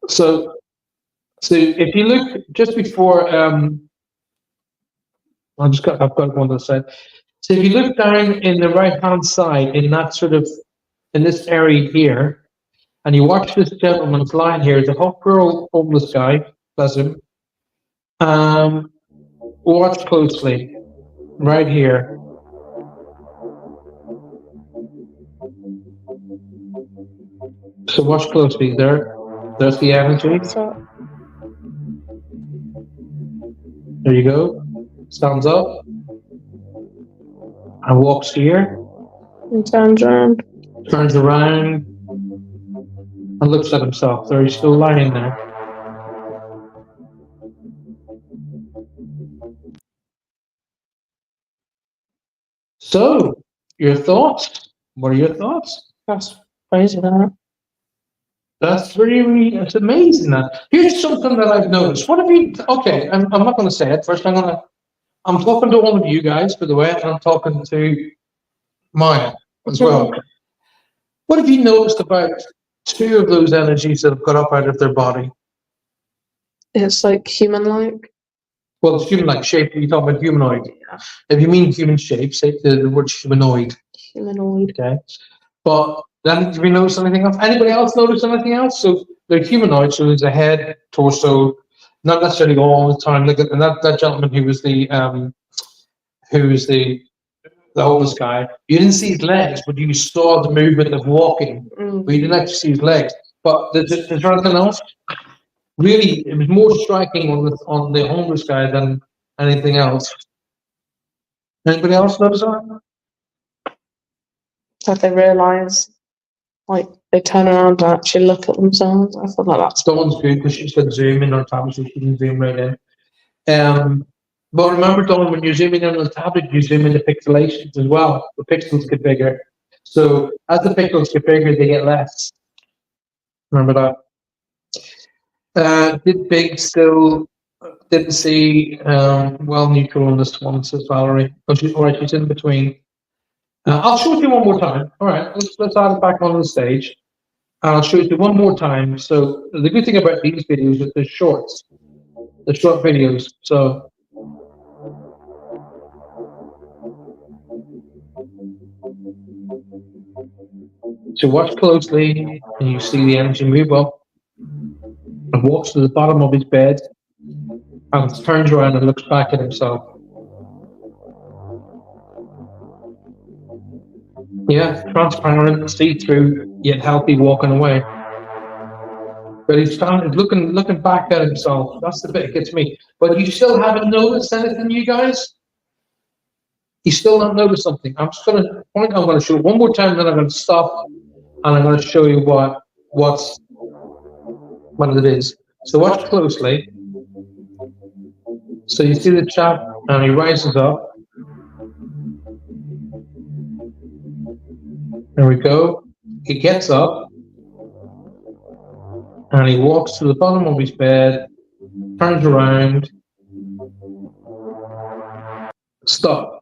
So if you look just before, I've got one that said. So if you look down in the right hand side, in that sort of, in this area here, and you watch this gentleman's lying here, the poor homeless guy, bless him. Watch closely, right here. So watch closely there. There's the energy.
So,
there you go. Stands up and walks here.
and turns around.
Turns around and looks at himself. There he's still lying there. So, your thoughts? What are your thoughts?
That's crazy, that.
That's really, it's amazing that. Here's something that I've noticed. What have you, okay, I'm not going to say it. First, I'm talking to all of you guys, by the way, and I'm talking to Maya as well. What have you noticed about two of those energies that have got up out of their body?
It's like human-like.
Well, it's human-like shape. You talk about humanoid.
Yeah.
If you mean human shape, say the word humanoid.
Humanoid.
Okay. But then, have you noticed anything else? Anybody else notice anything else? So they're humanoid. So there's a head, torso, not necessarily all the time. Like, and that gentleman who was the homeless guy. You didn't see his legs, but you saw the movement of walking. But you didn't actually see his legs. But is there anything else? Really, it was more striking on the homeless guy than anything else. Anybody else notice that?
That they realise, like, they turn around and actually look at themselves. I feel like that's
Dawn's good because she said zoom in on tablet, so she can zoom right in. But remember, Dawn, when you're zooming in on the tablet, you zoom in the pixelations as well. The pixels get bigger. So as the pixels get bigger, they get less. Remember that? Did Big still didn't see well neutral on this one, says Valerie. Oh, all right, she's in between. I'll show it to you one more time. All right, let's add it back on the stage. I'll show it to you one more time. So the good thing about these videos is they're shorts. They're short videos. So watch closely and you see the energy move up and walks to the bottom of his bed and turns around and looks back at himself. Yeah, transparent, see-through, yet healthy, walking away. But he's looking back at himself. That's the bit that gets me. But you still haven't noticed anything, you guys? You still not noticed something. I'm going to show it one more time, then I'm going to stop, and I'm going to show you what it is. So watch closely. So you see the chap, and he rises up. There we go. He gets up and he walks to the bottom of his bed, turns around. Stop.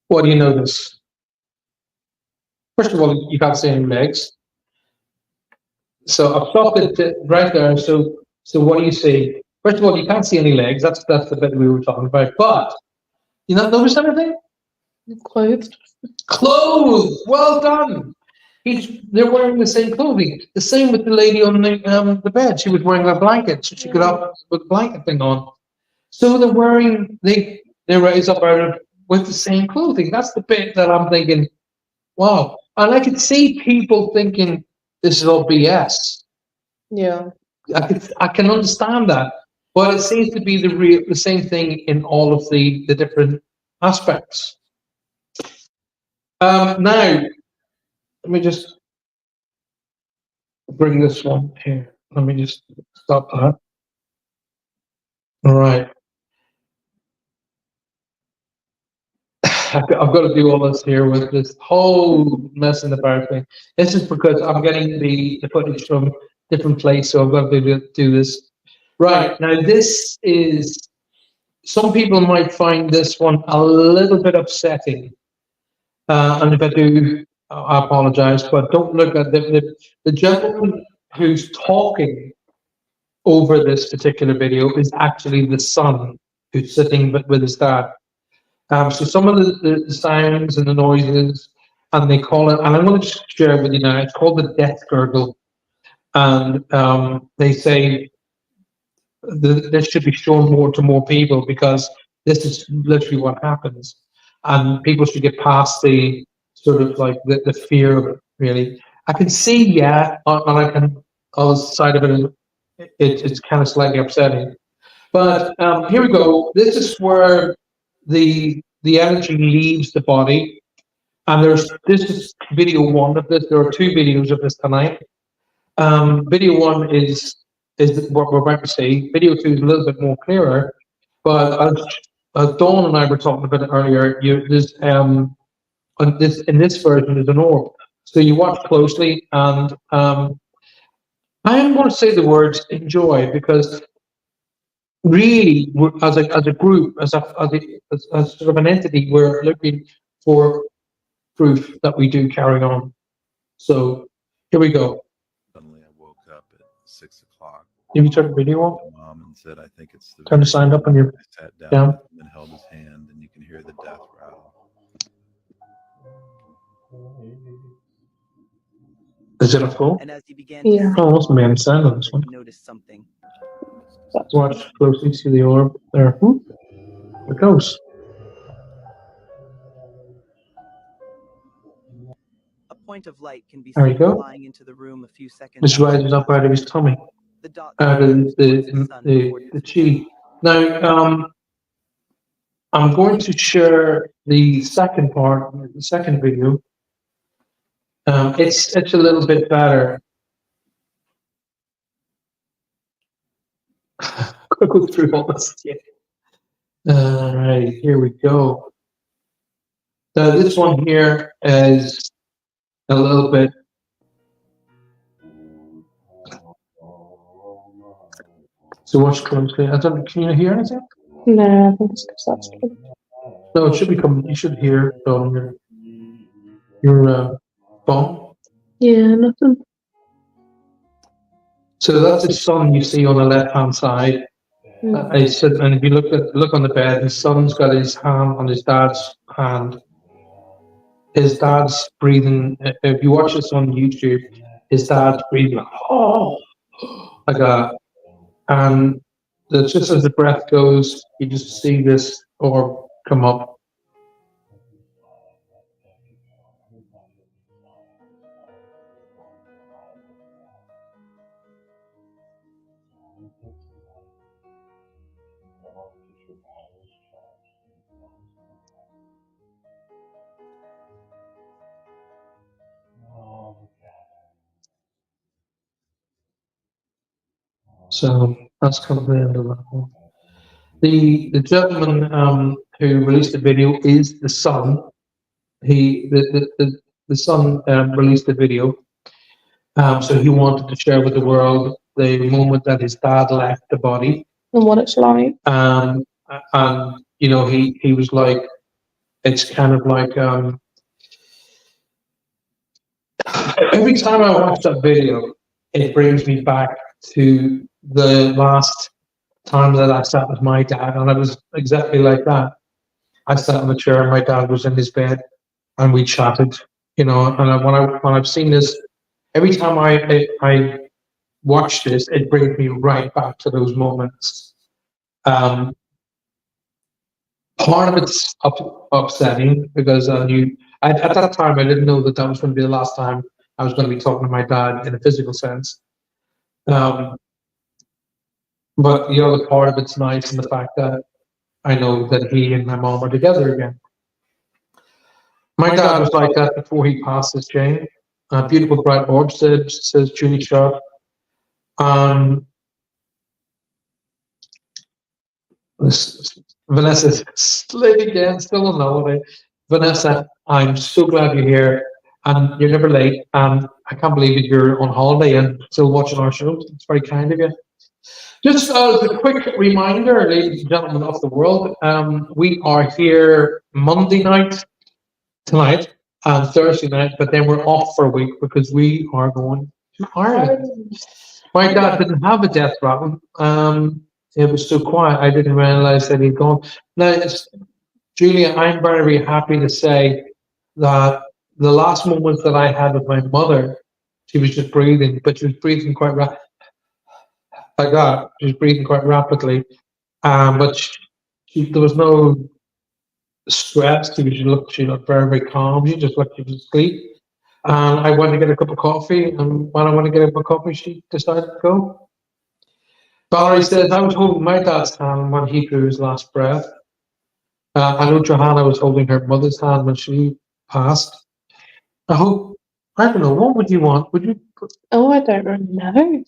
What do you notice? First of all, you can't see any legs. So I've stopped it right there. So what do you see? First of all, you can't see any legs. That's the bit we were talking about. But you not notice anything?
clothed.
Clothes. Well done. They're wearing the same clothing. The same with the lady on the bed. She was wearing a blanket, so she got up with the blanket thing on. So they're wearing they raise up out of with the same clothing. That's the bit that I'm thinking, wow. And I could see people thinking this is all BS.
Yeah.
I can understand that, but it seems to be the same thing in all of the different aspects. Now, let me just bring this one here. Let me just stop that. All right. I've got to do all this here with this whole mess in the bar thing. This is because I'm getting the footage from different place, so I've got to do this. Right, now this is, some people might find this one a little bit upsetting. And if I do, I apologize, but don't look at the gentleman who's talking over this particular video is actually the son who's sitting with his dad. So some of the sounds and the noises, and they call it, and I'm going to just share with you now, it's called the death gurgle. And they say this should be shown more to more people because this is literally what happens. And people should get past the sort of like the fear of it, really. I can see, yeah, and I can, on the side of it, it's kind of slightly upsetting. But here we go. This is where the energy leaves the body, and this is video one of this. There are two videos of this tonight. Video one is what we're about to see. Video two is a little bit more clearer, but as Dawn and I were talking about it earlier, there's on this in this version there's an orb. So you watch closely, and I am going to say the words enjoy because really, as a group, as sort of an entity, we're looking for proof that we do carry on. So here we go.
Suddenly, I woke up at 6 o'clock.
Have you turned the video on?
My mom and said, "I think it's the."
Turn the sound up on your.
I sat down
Yeah.
with him and held his hand, and you can hear the death rattle.
Is it a full?
And as he began
Yeah.
to
Oh, must be any sound on this one.
he noticed something.
Watch closely, see the orb there. Whoop. It goes.
A point of light can be
There you
seen
go.
flying into the room a few seconds.
This rises up out of his tummy,
The dot
out of
moves towards his son before
the chi. Now, I'm going to share the second part, the second video. It's a little bit better. I'll go through all this. Yeah. All right, here we go. Now this one here is a little bit. So watch closely. I don't. Can you hear anything?
No, I think it's because that's true.
No, it should be coming. You should hear it on your phone.
Yeah, nothing.
So that's the son you see on the left hand side. He's sitting, and if you look on the bed, his son's got his hand on his dad's hand. His dad's breathing. If you watch this on YouTube, his dad's breathing like that, and just as the breath goes, you just see this orb come up. So that's kind of the end of that one. The gentleman who released the video is the son. The son released the video. So he wanted to share with the world the moment that his dad left the body.
And what it's like.
And you know, he was like, it's kind of like every time I watch that video, it brings me back to the last time that I sat with my dad, and I was exactly like that. I sat in the chair, and my dad was in his bed, and we chatted. You know, and when I've seen this, every time I watch this, it brings me right back to those moments. Part of it's upsetting because I knew at that time I didn't know that was going to be the last time I was going to be talking to my dad in a physical sense. But the other part of it's nice in the fact that I know that he and my mom are together again. My dad was like that before he passed his chain. Beautiful bright orb says Julie Sharp. Vanessa slid again, still on holiday. Vanessa, I'm so glad you're here, and you're never late. And I can't believe that you're on holiday and still watching our shows. It's very kind of you. Just as a quick reminder, ladies and gentlemen of the world, we are here Monday night tonight and Thursday night, but then we're off for a week because we are going to Ireland. My dad didn't have a death rattle. It was so quiet. I didn't realize that he'd gone. Now, Julia, I'm very, very happy to say that the last moments that I had with my mother, she was just breathing, but she was breathing quite like that. She was breathing quite rapidly, but there was no stress. She looked very, very calm. She just looked, she was asleep. And I went to get a cup of coffee, and when I went to get a cup of coffee, she decided to go. Valerie says, I was holding my dad's hand when he drew his last breath. I know Johanna was holding her mother's hand when she passed. I don't know, what would you want?
Oh, I don't really know.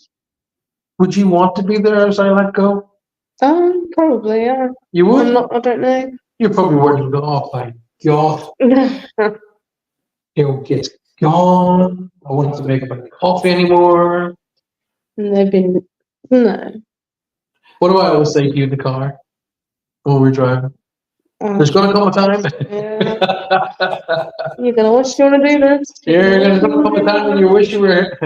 Would you want to be there as I let go?
Probably, yeah.
You would?
I don't know.
You probably wouldn't go, oh my God, it's gone. I wouldn't have to make up any coffee anymore.
Maybe, no.
What do I always say to you in the car when we're driving? There's going to come a time.
Yeah. You're going to wish you want to do this.
You're going to come a time when you wish you were.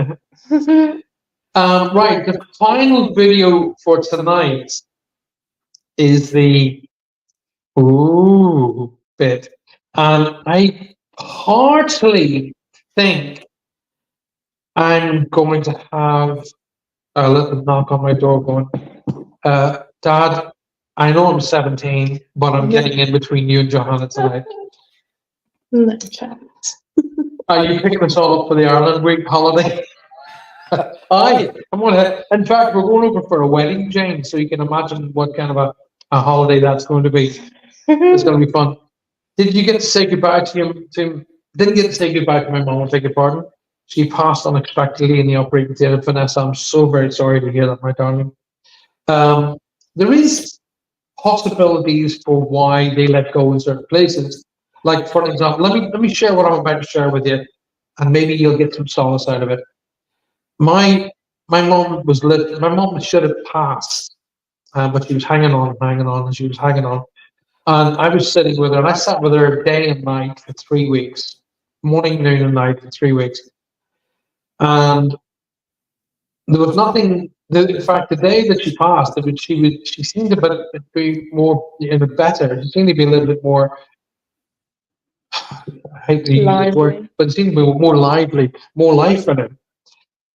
Right, the final video for tonight is the ooh bit. And I heartily think I'm going to have a little knock on my door going, Dad, I know I'm 17, but I'm getting in between you and Johanna tonight.
No chance.
Are you picking us all up for the Ireland week holiday? Aye, I'm gonna. In fact, we're going over for a wedding, Jane. So you can imagine what kind of a holiday that's going to be. It's going to be fun. Did you get to say goodbye to him? Didn't get to say goodbye to my mom. I beg your pardon. She passed unexpectedly in the operating theatre. Vanessa, I'm so very sorry to hear that, my darling. There is possibilities for why they let go in certain places. Like, for example, let me share what I'm about to share with you, and maybe you'll get some solace out of it. My mom was my mom should have passed, but she was hanging on, and she was hanging on. And I was sitting with her, and I sat with her day and night for 3 weeks, morning, noon, and night for 3 weeks. And there was nothing. In fact, the day that she passed, she seemed to be more better. She seemed to be a little bit more. I hate to use the word, but it seemed to be more lively, more life in it.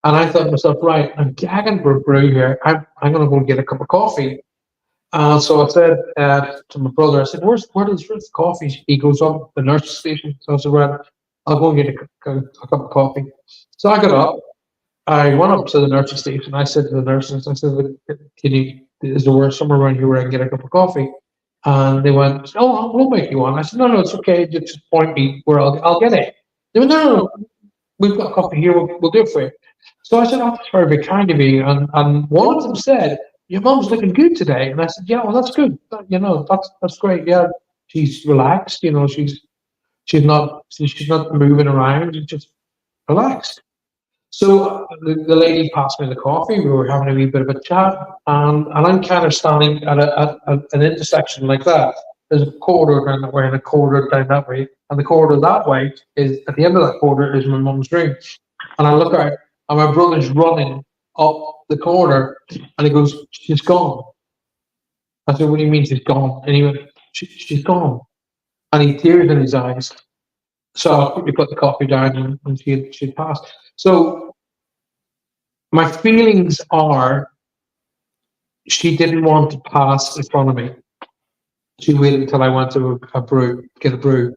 And I thought to myself, right, I'm gagging for a brew here. I'm going to go get a cup of coffee. So I said to my brother, I said, where's the coffee? He goes up the nurse's station. So I said, right, I'll go and get a cup of coffee. So I got up. I went up to the nurse's station. I said to the nurses, I said, is there somewhere around here where I can get a cup of coffee? And they went, oh, we'll make you one. I said, no, it's okay. Just point me where I'll get it. They went, no, we've got coffee here. We'll do it for you. So I said, oh, that's very, very kind of you. And one of them said, your mom's looking good today. And I said, yeah, well, that's good. That's great. Yeah, she's relaxed. She's not moving around. She's just relaxed. So the lady passed me the coffee. We were having a wee bit of a chat, and I'm kind of standing at an intersection like that. There's a corridor down that way and a corridor down that way, and the corridor that way is at the end of that corridor is my mum's room. And I look out, and my brother's running up the corridor, and he goes, "She's gone." I said, "What do you mean she's gone?" And he went, "She's gone," and he had tears in his eyes. So I quickly put the coffee down, and she'd passed. So my feelings are, she didn't want to pass in front of me. She waited until I went to get a brew,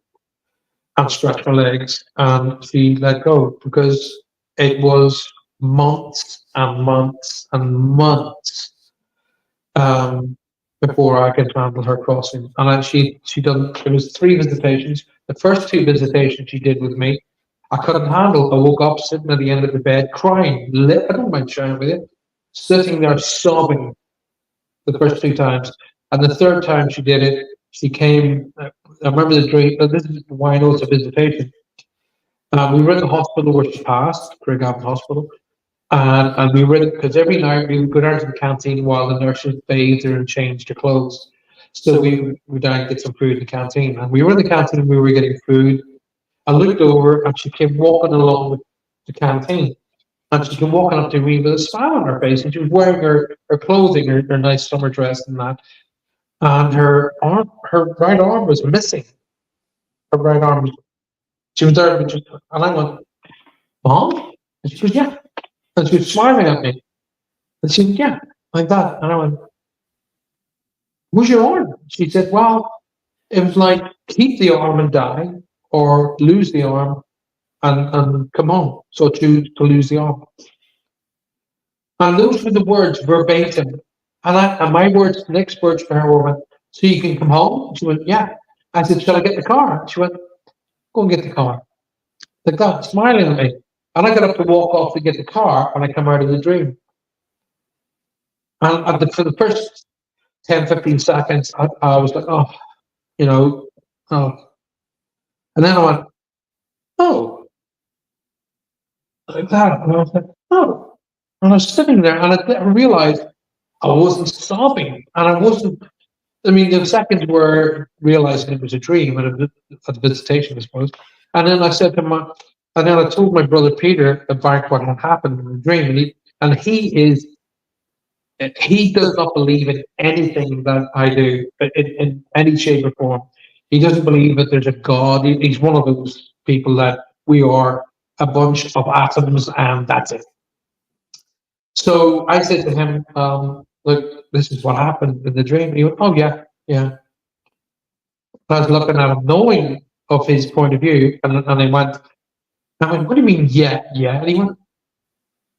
and stretch my legs, and she let go because it was months and months and months before I could handle her crossing. And she done. It was 3 visitations. The first 2 visitations she did with me, I couldn't handle. I woke up sitting at the end of the bed crying. I don't mind sharing with you, sitting there sobbing the first 2 times. And the 3rd time she did it, she came. I remember the dream. This is why I know it's a visitation. We were in the hospital where she passed, Craig Hospital, and we were because every night we would go down to the canteen while the nurses bathed her and changed her clothes. So we would down and get some food in the canteen, and we were in the canteen. We were getting food. I looked over, and she came walking along with the canteen, and she came walking up to me with a smile on her face, and she was wearing her clothing, her nice summer dress, and that, and her right arm was missing. Her right arm, she was there, and I went, "Mom?" And she goes, "Yeah." And she was smiling at me. And she said, "Yeah, like that." And I went, "Where's your arm?" She said, "Well, it was like keep the arm and die, or lose the arm and come home. So choose to lose the arm." And those were the words verbatim. And my words, the next words for her were, "So you can come home?" She went, "Yeah." I said, "Shall I get the car?" She went, "Go and get the car." Like that, smiling at me. And I got up to walk off to get the car, and I come out of the dream. And for the first 10, 15 seconds, I was like, "Oh, you know, oh." And then I went, "Oh," like that. And I was like, "Oh." And I was sitting there, and I realized I wasn't sobbing, and I wasn't. I mean, the seconds were realizing it was a dream and a visitation, I suppose. And then I said to and then I told my brother Peter about what had happened in the dream, he does not believe in anything that I do in any shape or form. He doesn't believe that there's a God. He's one of those people that we are a bunch of atoms and that's it. So I said to him, "Look, this is what happened in the dream." And he went, "Oh yeah, yeah." I was looking at him, knowing of his point of view, and I went, "What do you mean, yeah, yeah?" And he went,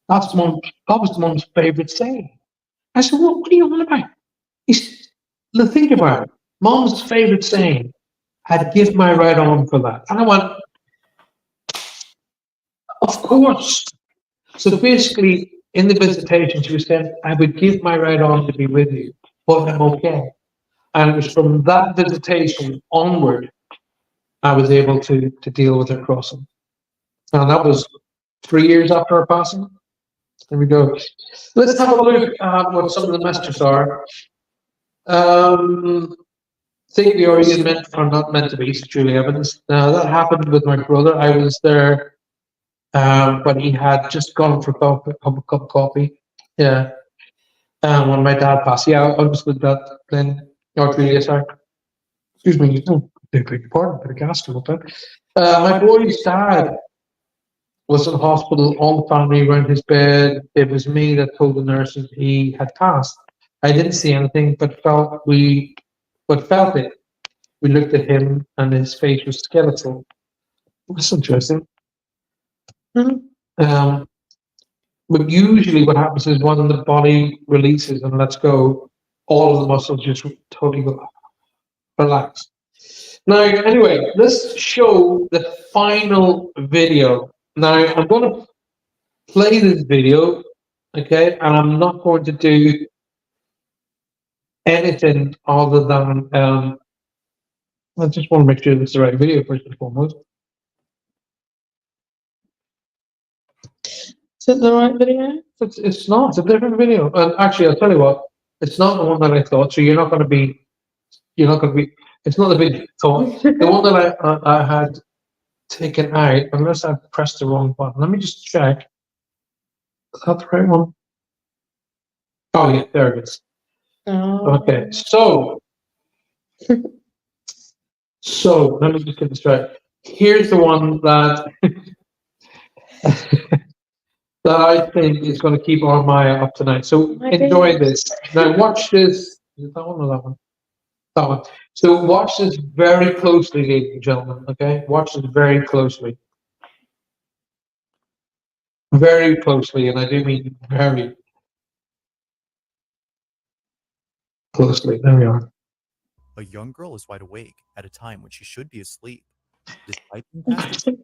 "That's mom. That was mom's favorite saying." I said, what are you on about?" He said, "Look, think about it. Mom's favorite saying, I'd give my right arm for that." And I went, "Of course." So basically, in the visitation, she was saying, "I would give my right arm to be with you, but I'm okay." And it was from that visitation onward, I was able to deal with her crossing. And that was 3 years after her passing. There we go. Let's have a look at what some of the messages are. Think the origin meant are not meant to be, Julie Evans. Now that happened with my brother. I was there when he had just gone for a cup of coffee. Yeah. When my dad passed. Yeah, I was with that then. Or Julia, sorry. Excuse me. Oh, beg your pardon. Bit of gas to that. My boy's dad was in hospital, all the family around his bed. It was me that told the nurses he had passed. I didn't see anything, but felt it. We looked at him, and his face was skeletal. That's interesting. Um, but usually, what happens is when the body releases and lets go, all of the muscles just totally relax. Now, anyway, let's show the final video. Now, I'm going to play this video, okay, and I'm not going to do anything other than I just want to make sure this is the right video first and foremost.
Is it the right video?
It's not. It's a different video. And actually, I'll tell you what. It's not the one that I thought. So you're not going to be. You're not going to be. It's not the video. Thought. The one that I had taken out. Unless I pressed the wrong button. Let me just check. Is that the right one? Oh yeah, there it is.
Oh.
Okay. So let me just get this right. Here's the one that that I think is going to keep our Maya up tonight. So enjoy this. Now watch this. Is it that one or that one? That one. So watch this very closely, ladies and gentlemen. Okay, watch this very closely, very closely, and I do mean very closely. There we are.
A young girl is wide awake at a time when she should be asleep. Despite being past it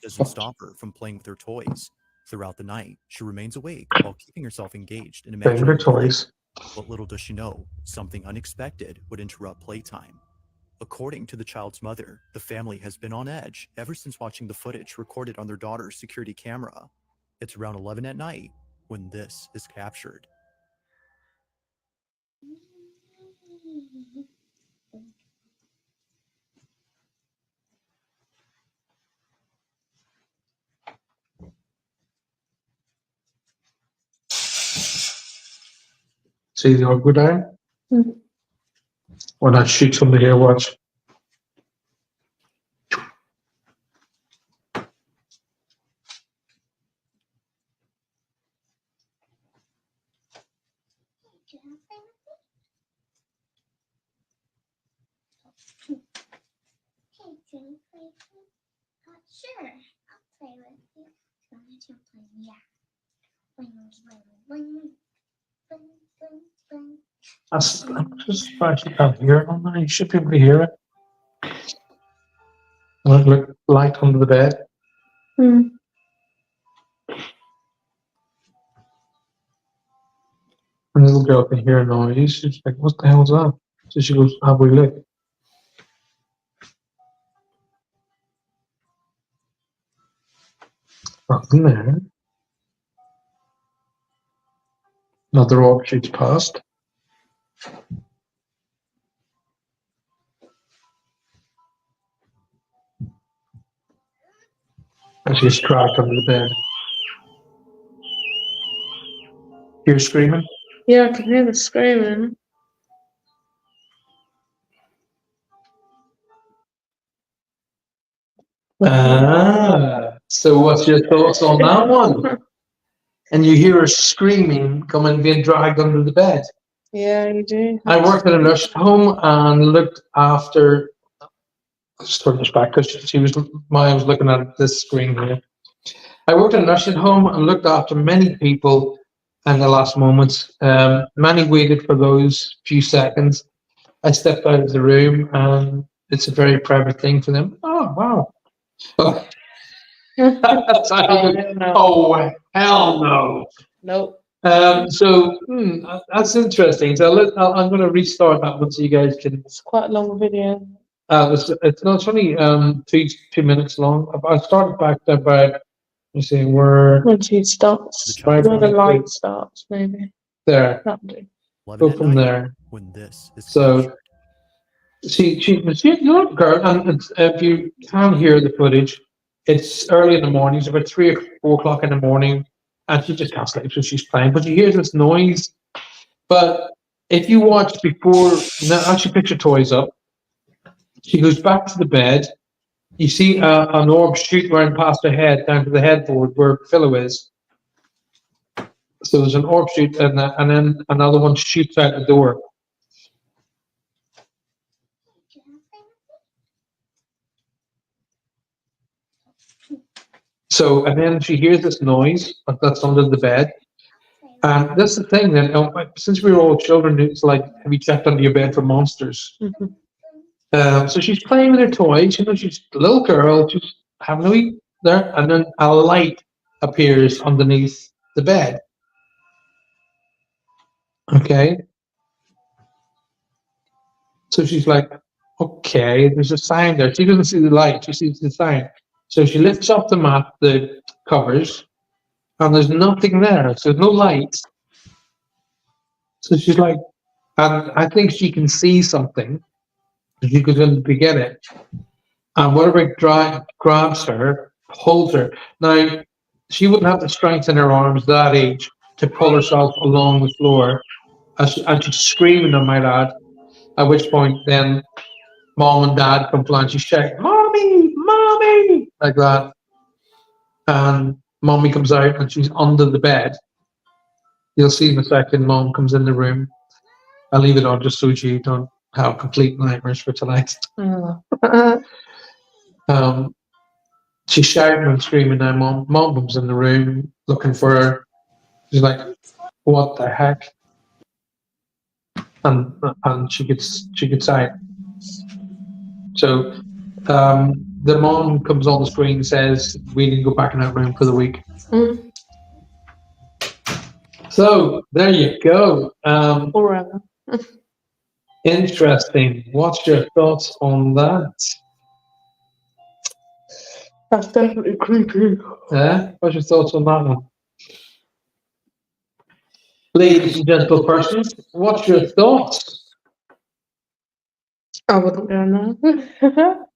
doesn't stop her from playing with her toys. Throughout the night, she remains awake while keeping herself engaged in
Favorite
imaginary play.
toys.
But little does she know, something unexpected would interrupt playtime. According to the child's mother, the family has been on edge ever since watching the footage recorded on their daughter's security camera. It's around 11 at night when this is captured.
See the orb go down?
Mm.
When I shoot somebody here, watch.
Sure, I'll play with you. Go ahead and play. Yeah. Bling, bling, bling, bling, bling, bling.
I'm just surprised you can't hear it on there. You should be able to hear it. Look, light under the bed.
Mm.
And the little girl can hear a noise. She's like, what the hell's that? So she goes, have we look? Nothing there. Another orb shoots past. And she's cracked under the bed. You're screaming?
Yeah, I can hear the screaming.
So what's your thoughts on that one? And you hear her screaming, coming, being dragged under the bed.
Yeah, you do.
I worked at a nursing home and looked after. Let's turn this back because Maya was looking at this screen here. I worked in a nursing home and looked after many people in the last moments. Many waited for those few seconds. I stepped out of the room and it's a very private thing for them. Oh, wow. Oh, hell no.
Nope.
That's interesting. So I'm going to restart that one so you guys can.
It's quite a long video.
It's only 2 minutes long. I started back to about. Let me see where.
When she starts,
Right,
where the
right,
light
right.
starts, maybe.
There.
That'll do.
11
Go
at
from
night
there.
when this is
So-
captured.
She little girl, and if you can hear the footage, it's early in the morning. It's about 3 or 4 o'clock in the morning, and she just can't sleep, so she's playing. But you hear this noise. But if you watch before, now actually pick your toys up. She goes back to the bed. You see an orb shoot right past her head down to the headboard where the pillow is. So there's an orb shoot, and then another one shoots out the door. So, and then she hears this noise that's under the bed. And that's the thing that, since we were all children, it's like, have you checked under your bed for monsters? So she's playing with her toys, she's a little girl, she's having a wee there, and then a light appears underneath the bed. Okay. So she's like, okay, there's a sign there. She doesn't see the light, she sees the sign. So she lifts up the covers, and there's nothing there. So there's no light. So she's like, and I think she can see something. She goes in to get it. And whatever grabs her, holds her. Now, she wouldn't have the strength in her arms that age to pull herself along the floor. And she's screaming, I might add. At which point, then mom and dad come flying. She's shouting, "Mommy, mommy!" like that. And mommy comes out and she's under the bed. You'll see in a second, mom comes in the room. I'll leave it on just so you don't have complete nightmares for tonight. She's shouting and screaming now. Mom comes in the room looking for her. She's like, "What the heck?" And she gets out. So the mom comes on the screen and says, "We need to go back in that room for the week."
Mm.
So there you go.
Forever.
Interesting. What's your thoughts on that?
That's definitely creepy.
What's your thoughts on that one? Ladies and gentle persons, what's your thoughts?
I wouldn't go in there.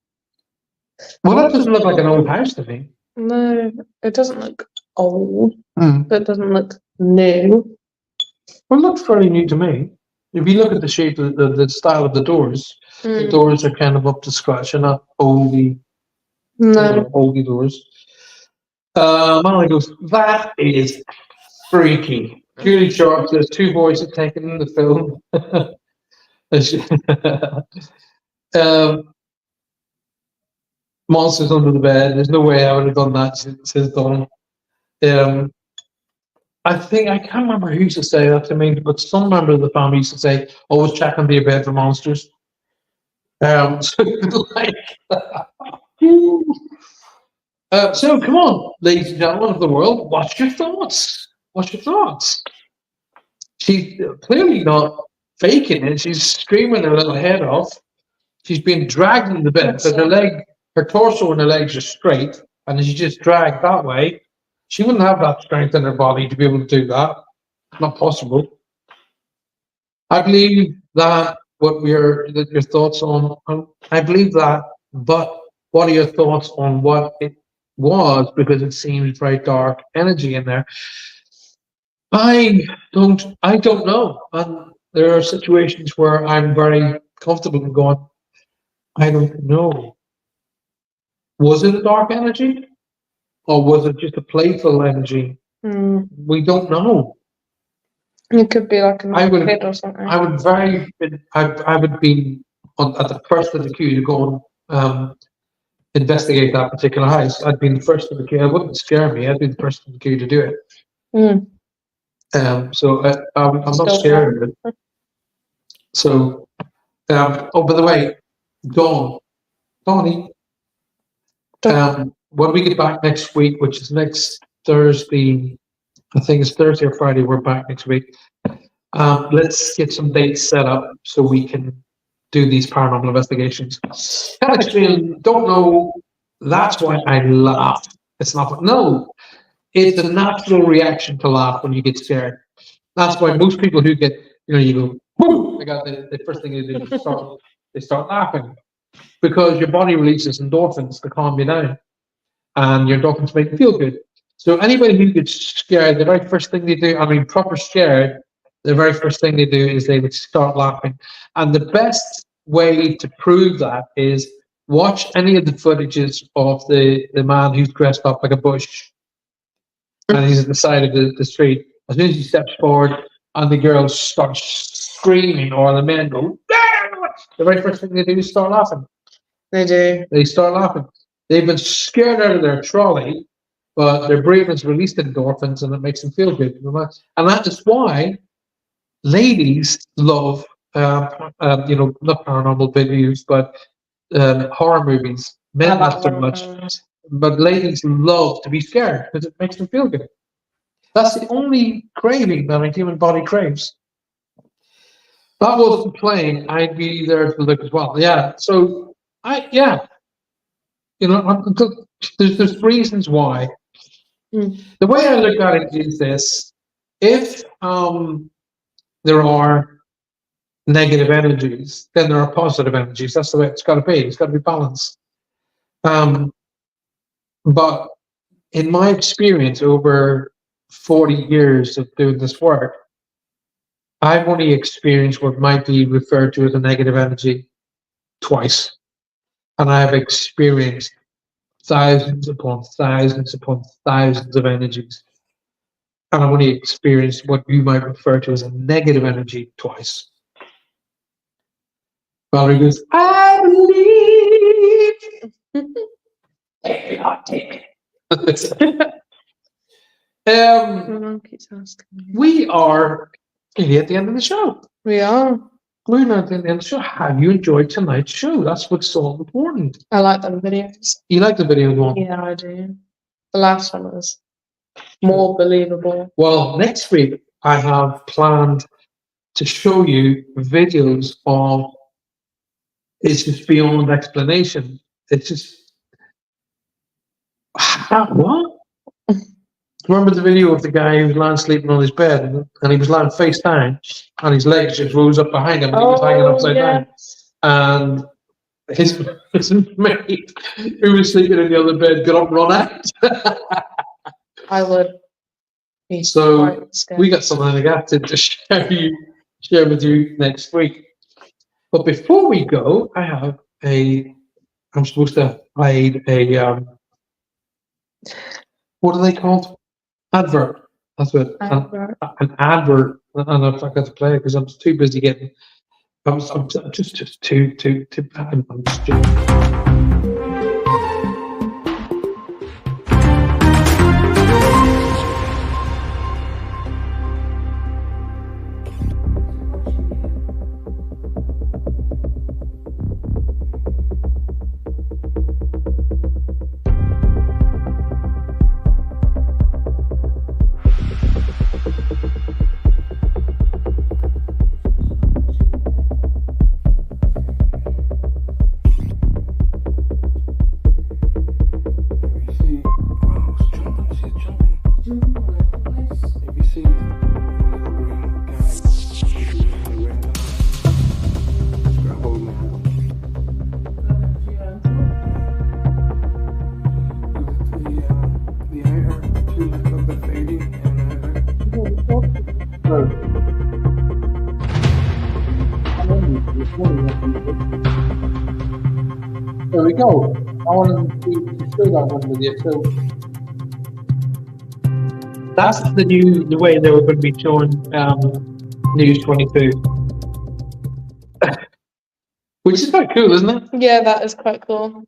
Well, that doesn't look like an old house to me.
No, it doesn't look old,
Hmm.
but it doesn't look new.
Well, it looks fairly new to me. If you look at the shape of the style of the doors, the doors are kind of up to scratch and not oldie,
No.
oldie doors. Molly goes, that is freaky. Julie Sharp says 2 voices taken in the film. Monsters under the bed. There's no way I would have done that, says Don. I think I can't remember who used to say that to me, but some member of the family used to say, "Always check under your bed for monsters." So, like, so come on, ladies and gentlemen of the world, what's your thoughts? What's your thoughts? She's clearly not faking it. She's screaming her little head off. She's being dragged in the bed because her torso and her legs are straight, and she's just dragged that way. She wouldn't have that strength in her body to be able to do that. Not possible. I believe that your thoughts on. I believe that, but what are your thoughts on what it was? Because it seems very dark energy in there. I don't know. And there are situations where I'm very comfortable in going, I don't know. Was it a dark energy? Or was it just a playful energy? We don't know.
It could be like a
I would-
kid or something.
I would be at the first of the queue to go and investigate that particular house. I'd be the first of the queue. It wouldn't scare me. I'd be the first of the queue to do it. So I'm not
Still
scared of it. So, oh, by the way, Donnie, when we get back next week, which is next Thursday, I think it's Thursday or Friday, we're back next week. Let's get some dates set up so we can do these paranormal investigations. Can't explain, don't know. That's why I laugh. It's not, no, it's a natural reaction to laugh when you get scared. That's why most people who get, you go, whoo, the first thing they do is they start laughing because your body releases endorphins to calm you down, and your endorphins make you feel good. So anybody who gets scared, the very first thing they do, proper scared, the very first thing they do is they would start laughing. And the best way to prove that is watch any of the footages of the man who's dressed up like a bush and he's at the side of the street. As soon as he steps forward and the girls start screaming or the men go, the very first thing they do is start laughing.
They do.
They start laughing. They've been scared out of their trolley, but their brain has released endorphins and it makes them feel good. And that is why ladies love, not paranormal videos, but horror movies. Men not so much. But ladies love to be scared because it makes them feel good. That's the only craving that a human body craves. That wasn't playing, I'd be there to look as well. Yeah. So there's reasons why. The way I look at it is this: if there are negative energies, then there are positive energies. That's the way it's got to be. It's got to be balanced. But in my experience over 40 years of doing this work, I've only experienced what might be referred to as a negative energy twice. And I've experienced thousands upon thousands upon thousands of energies. And I've only experienced what you might refer to as a negative energy twice. Valerie goes, I believe.
Keeps asking me.
We are nearly at the end of the show.
We are.
We're not at the end of the show. Have you enjoyed tonight's show? That's what's so important.
I like them videos.
You like the video one?
Yeah, I do. The last one was more believable.
Well, next week I have planned to show you videos of. It's just beyond explanation. It's just what? Remember the video of the guy who was lying sleeping on his bed and he was lying face down and his legs just rose up behind him and he was hanging upside down. And his mate who was sleeping in the other bed got up and run out.
I would be
So
quite scared.
we got something like that to share with you next week. But before we go, I'm supposed to hide a what are they called? Advert. That's what
Advert.
an advert. And I forgot to play it because I'm too busy getting. I'm just too. I'm just joking. There we go. I wanted to show that one with you. So that's the way they were going to be showing News 22, which is quite cool, isn't it?
Yeah, that is quite cool.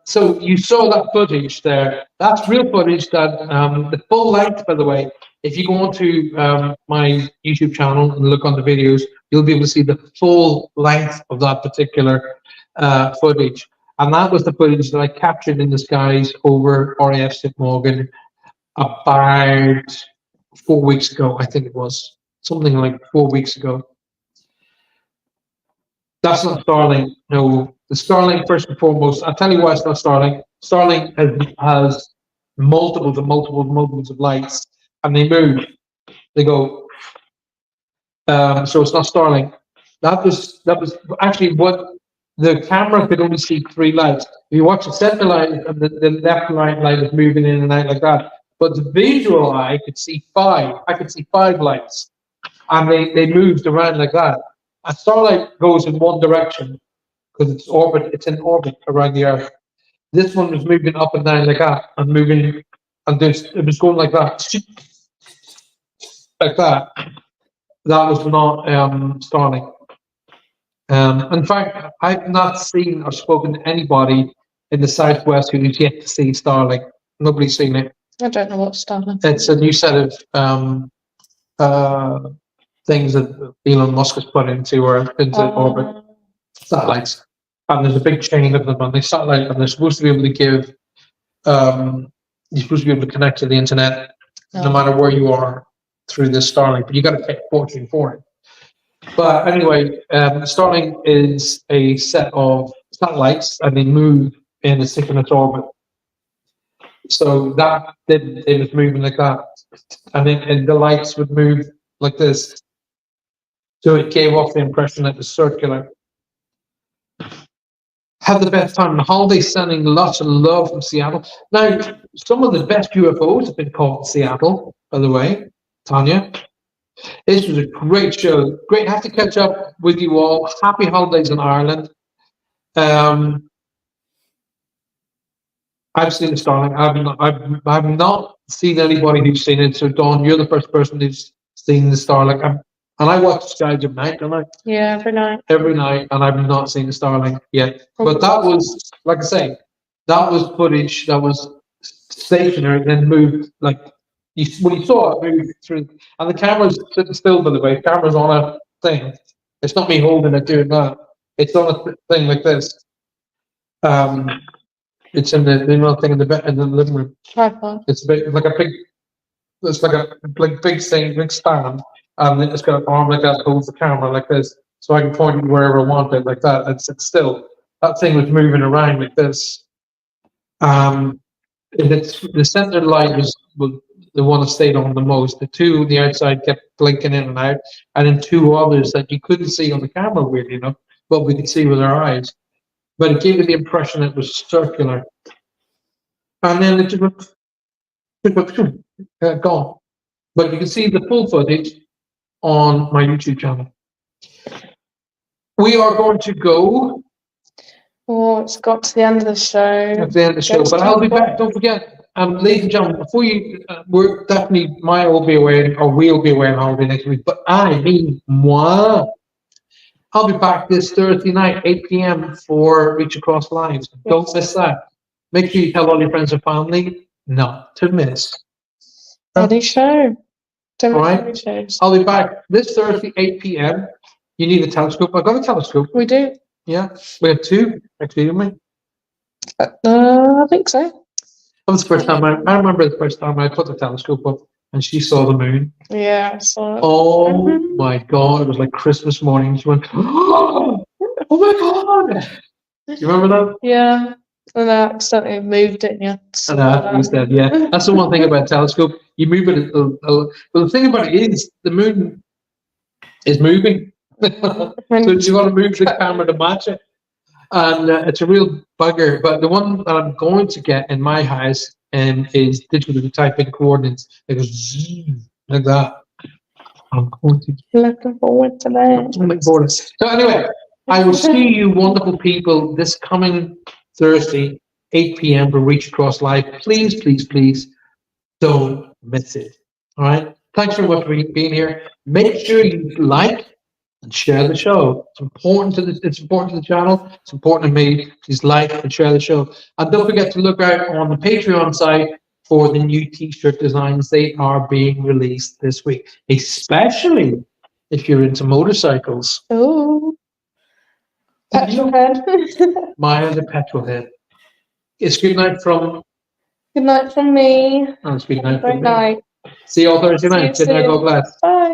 So you saw that footage there. That's real footage. That the full length, by the way. If you go onto my YouTube channel and look on the videos, you'll be able to see the full length of that particular footage. And that was the footage that I captured in the skies over RAF St. Morgan about 4 weeks ago. I think it was something like 4 weeks ago. That's not Starlink. No, the Starlink, first and foremost, I'll tell you why it's not Starlink. Starlink has multiples of lights, and they move. They go. So it's not Starlink. That was actually what the camera could only see 3 lights. If you watch the center light and the left light is moving in and out like that. But the visual eye could see 5. I could see 5 lights, and they moved around like that. A starlight goes in one direction because it's in orbit around the Earth. This one was moving up and down like that, and moving, and it was going like that, like that. That was not Starlink. In fact, I've not seen or spoken to anybody in the Southwest who's yet to see Starlink. Nobody's seen it.
I don't know what Starlink.
It's a new set of things that Elon Musk has put into orbit, satellites, and there's a big chain of them on the satellite, and they're supposed to be able to give. You're supposed to be able to connect to the internet no matter where you are through this Starlink, but you got to pay a fortune for it. But anyway, Starlink is a set of satellites, and they move in a synchronous orbit. So that it was moving like that, and the lights would move like this. So it gave off the impression that it was circular. Had the best time on holiday, sending lots of love from Seattle. Now, some of the best UFOs have been caught in Seattle, by the way, Tanya. This was a great show. Great, have to catch up with you all. Happy holidays in Ireland. I've seen Starlink. I've not seen anybody who's seen it. So Dawn, you're the first person who's seen the Starlink. And I watch Skies at night, don't I?
Yeah, every night.
Every night, and I've not seen the Starlink yet. But that was, like I say, that was footage that was stationary and then moved, like, when you saw it move through, and the camera's sitting still, by the way. The camera's on a thing. It's not me holding it doing that. It's on a thing like this. It's in the thing in the living room.
Tripod.
It's big, like a big. It's like a big thing, big stand, and it's got an arm like that, holds the camera like this, so I can point it wherever I want it, like that, and sit still. That thing was moving around like this. And the center light was the one that stayed on the most. The two on the outside kept blinking in and out, and then two others that you couldn't see on the camera, weirdly enough, but we could see with our eyes. But it gave you the impression it was circular. And then it just went, gone. But you can see the full footage on my YouTube channel. We are going to go
Oh, it's got to the end of the show.
at the end of the show, but I'll be back. Don't forget, ladies and gentlemen, before you, we're definitely, Maya will be away, or we'll be away on holiday next week, but I mean, moi. I'll be back this Thursday night, 8 p.m. for Reach Across Lives. Don't miss that. Make sure you tell all your friends and family not to miss.
Any show. Don't
All
miss
right.
any shows.
I'll be back this Thursday, 8 p.m. You need a telescope. I've got a telescope.
We do.
Yeah, we have two, actually, didn't we?
I think so.
That was the first time I remember the first time I put the telescope up and she saw the moon.
Yeah, I saw it.
Oh
Mhm.
my God, it was like Christmas morning. She went, oh my God. You remember that?
Yeah. And I accidentally moved it, yeah.
And you said, yeah. That's the one thing about a telescope. You move it. But the thing about it is, the moon is moving. So you got to move the camera to match it. And it's a real bugger. But the one that I'm going to get in my house is digital typing coordinates. It goes zoom, like that. I'm going to
Looking forward to that.
I'm looking forward to it. So anyway, I will see you wonderful people this coming Thursday, 8 p.m. for Reach Across Live. Please, please, please don't miss it. All right. Thanks very much for being here. Make sure you like and share the show. It's important to the channel. It's important to me. Please like and share the show. And don't forget to look out on the Patreon site for the new t-shirt designs. They are being released this week, especially if you're into motorcycles.
Oh. Petrol head.
Maya the petrol head. It's good night from.
Good night from me.
Oh, it's good night
Great
from me.
night.
See you all Thursday
See you
night. Good night.
soon.
God bless.
Bye.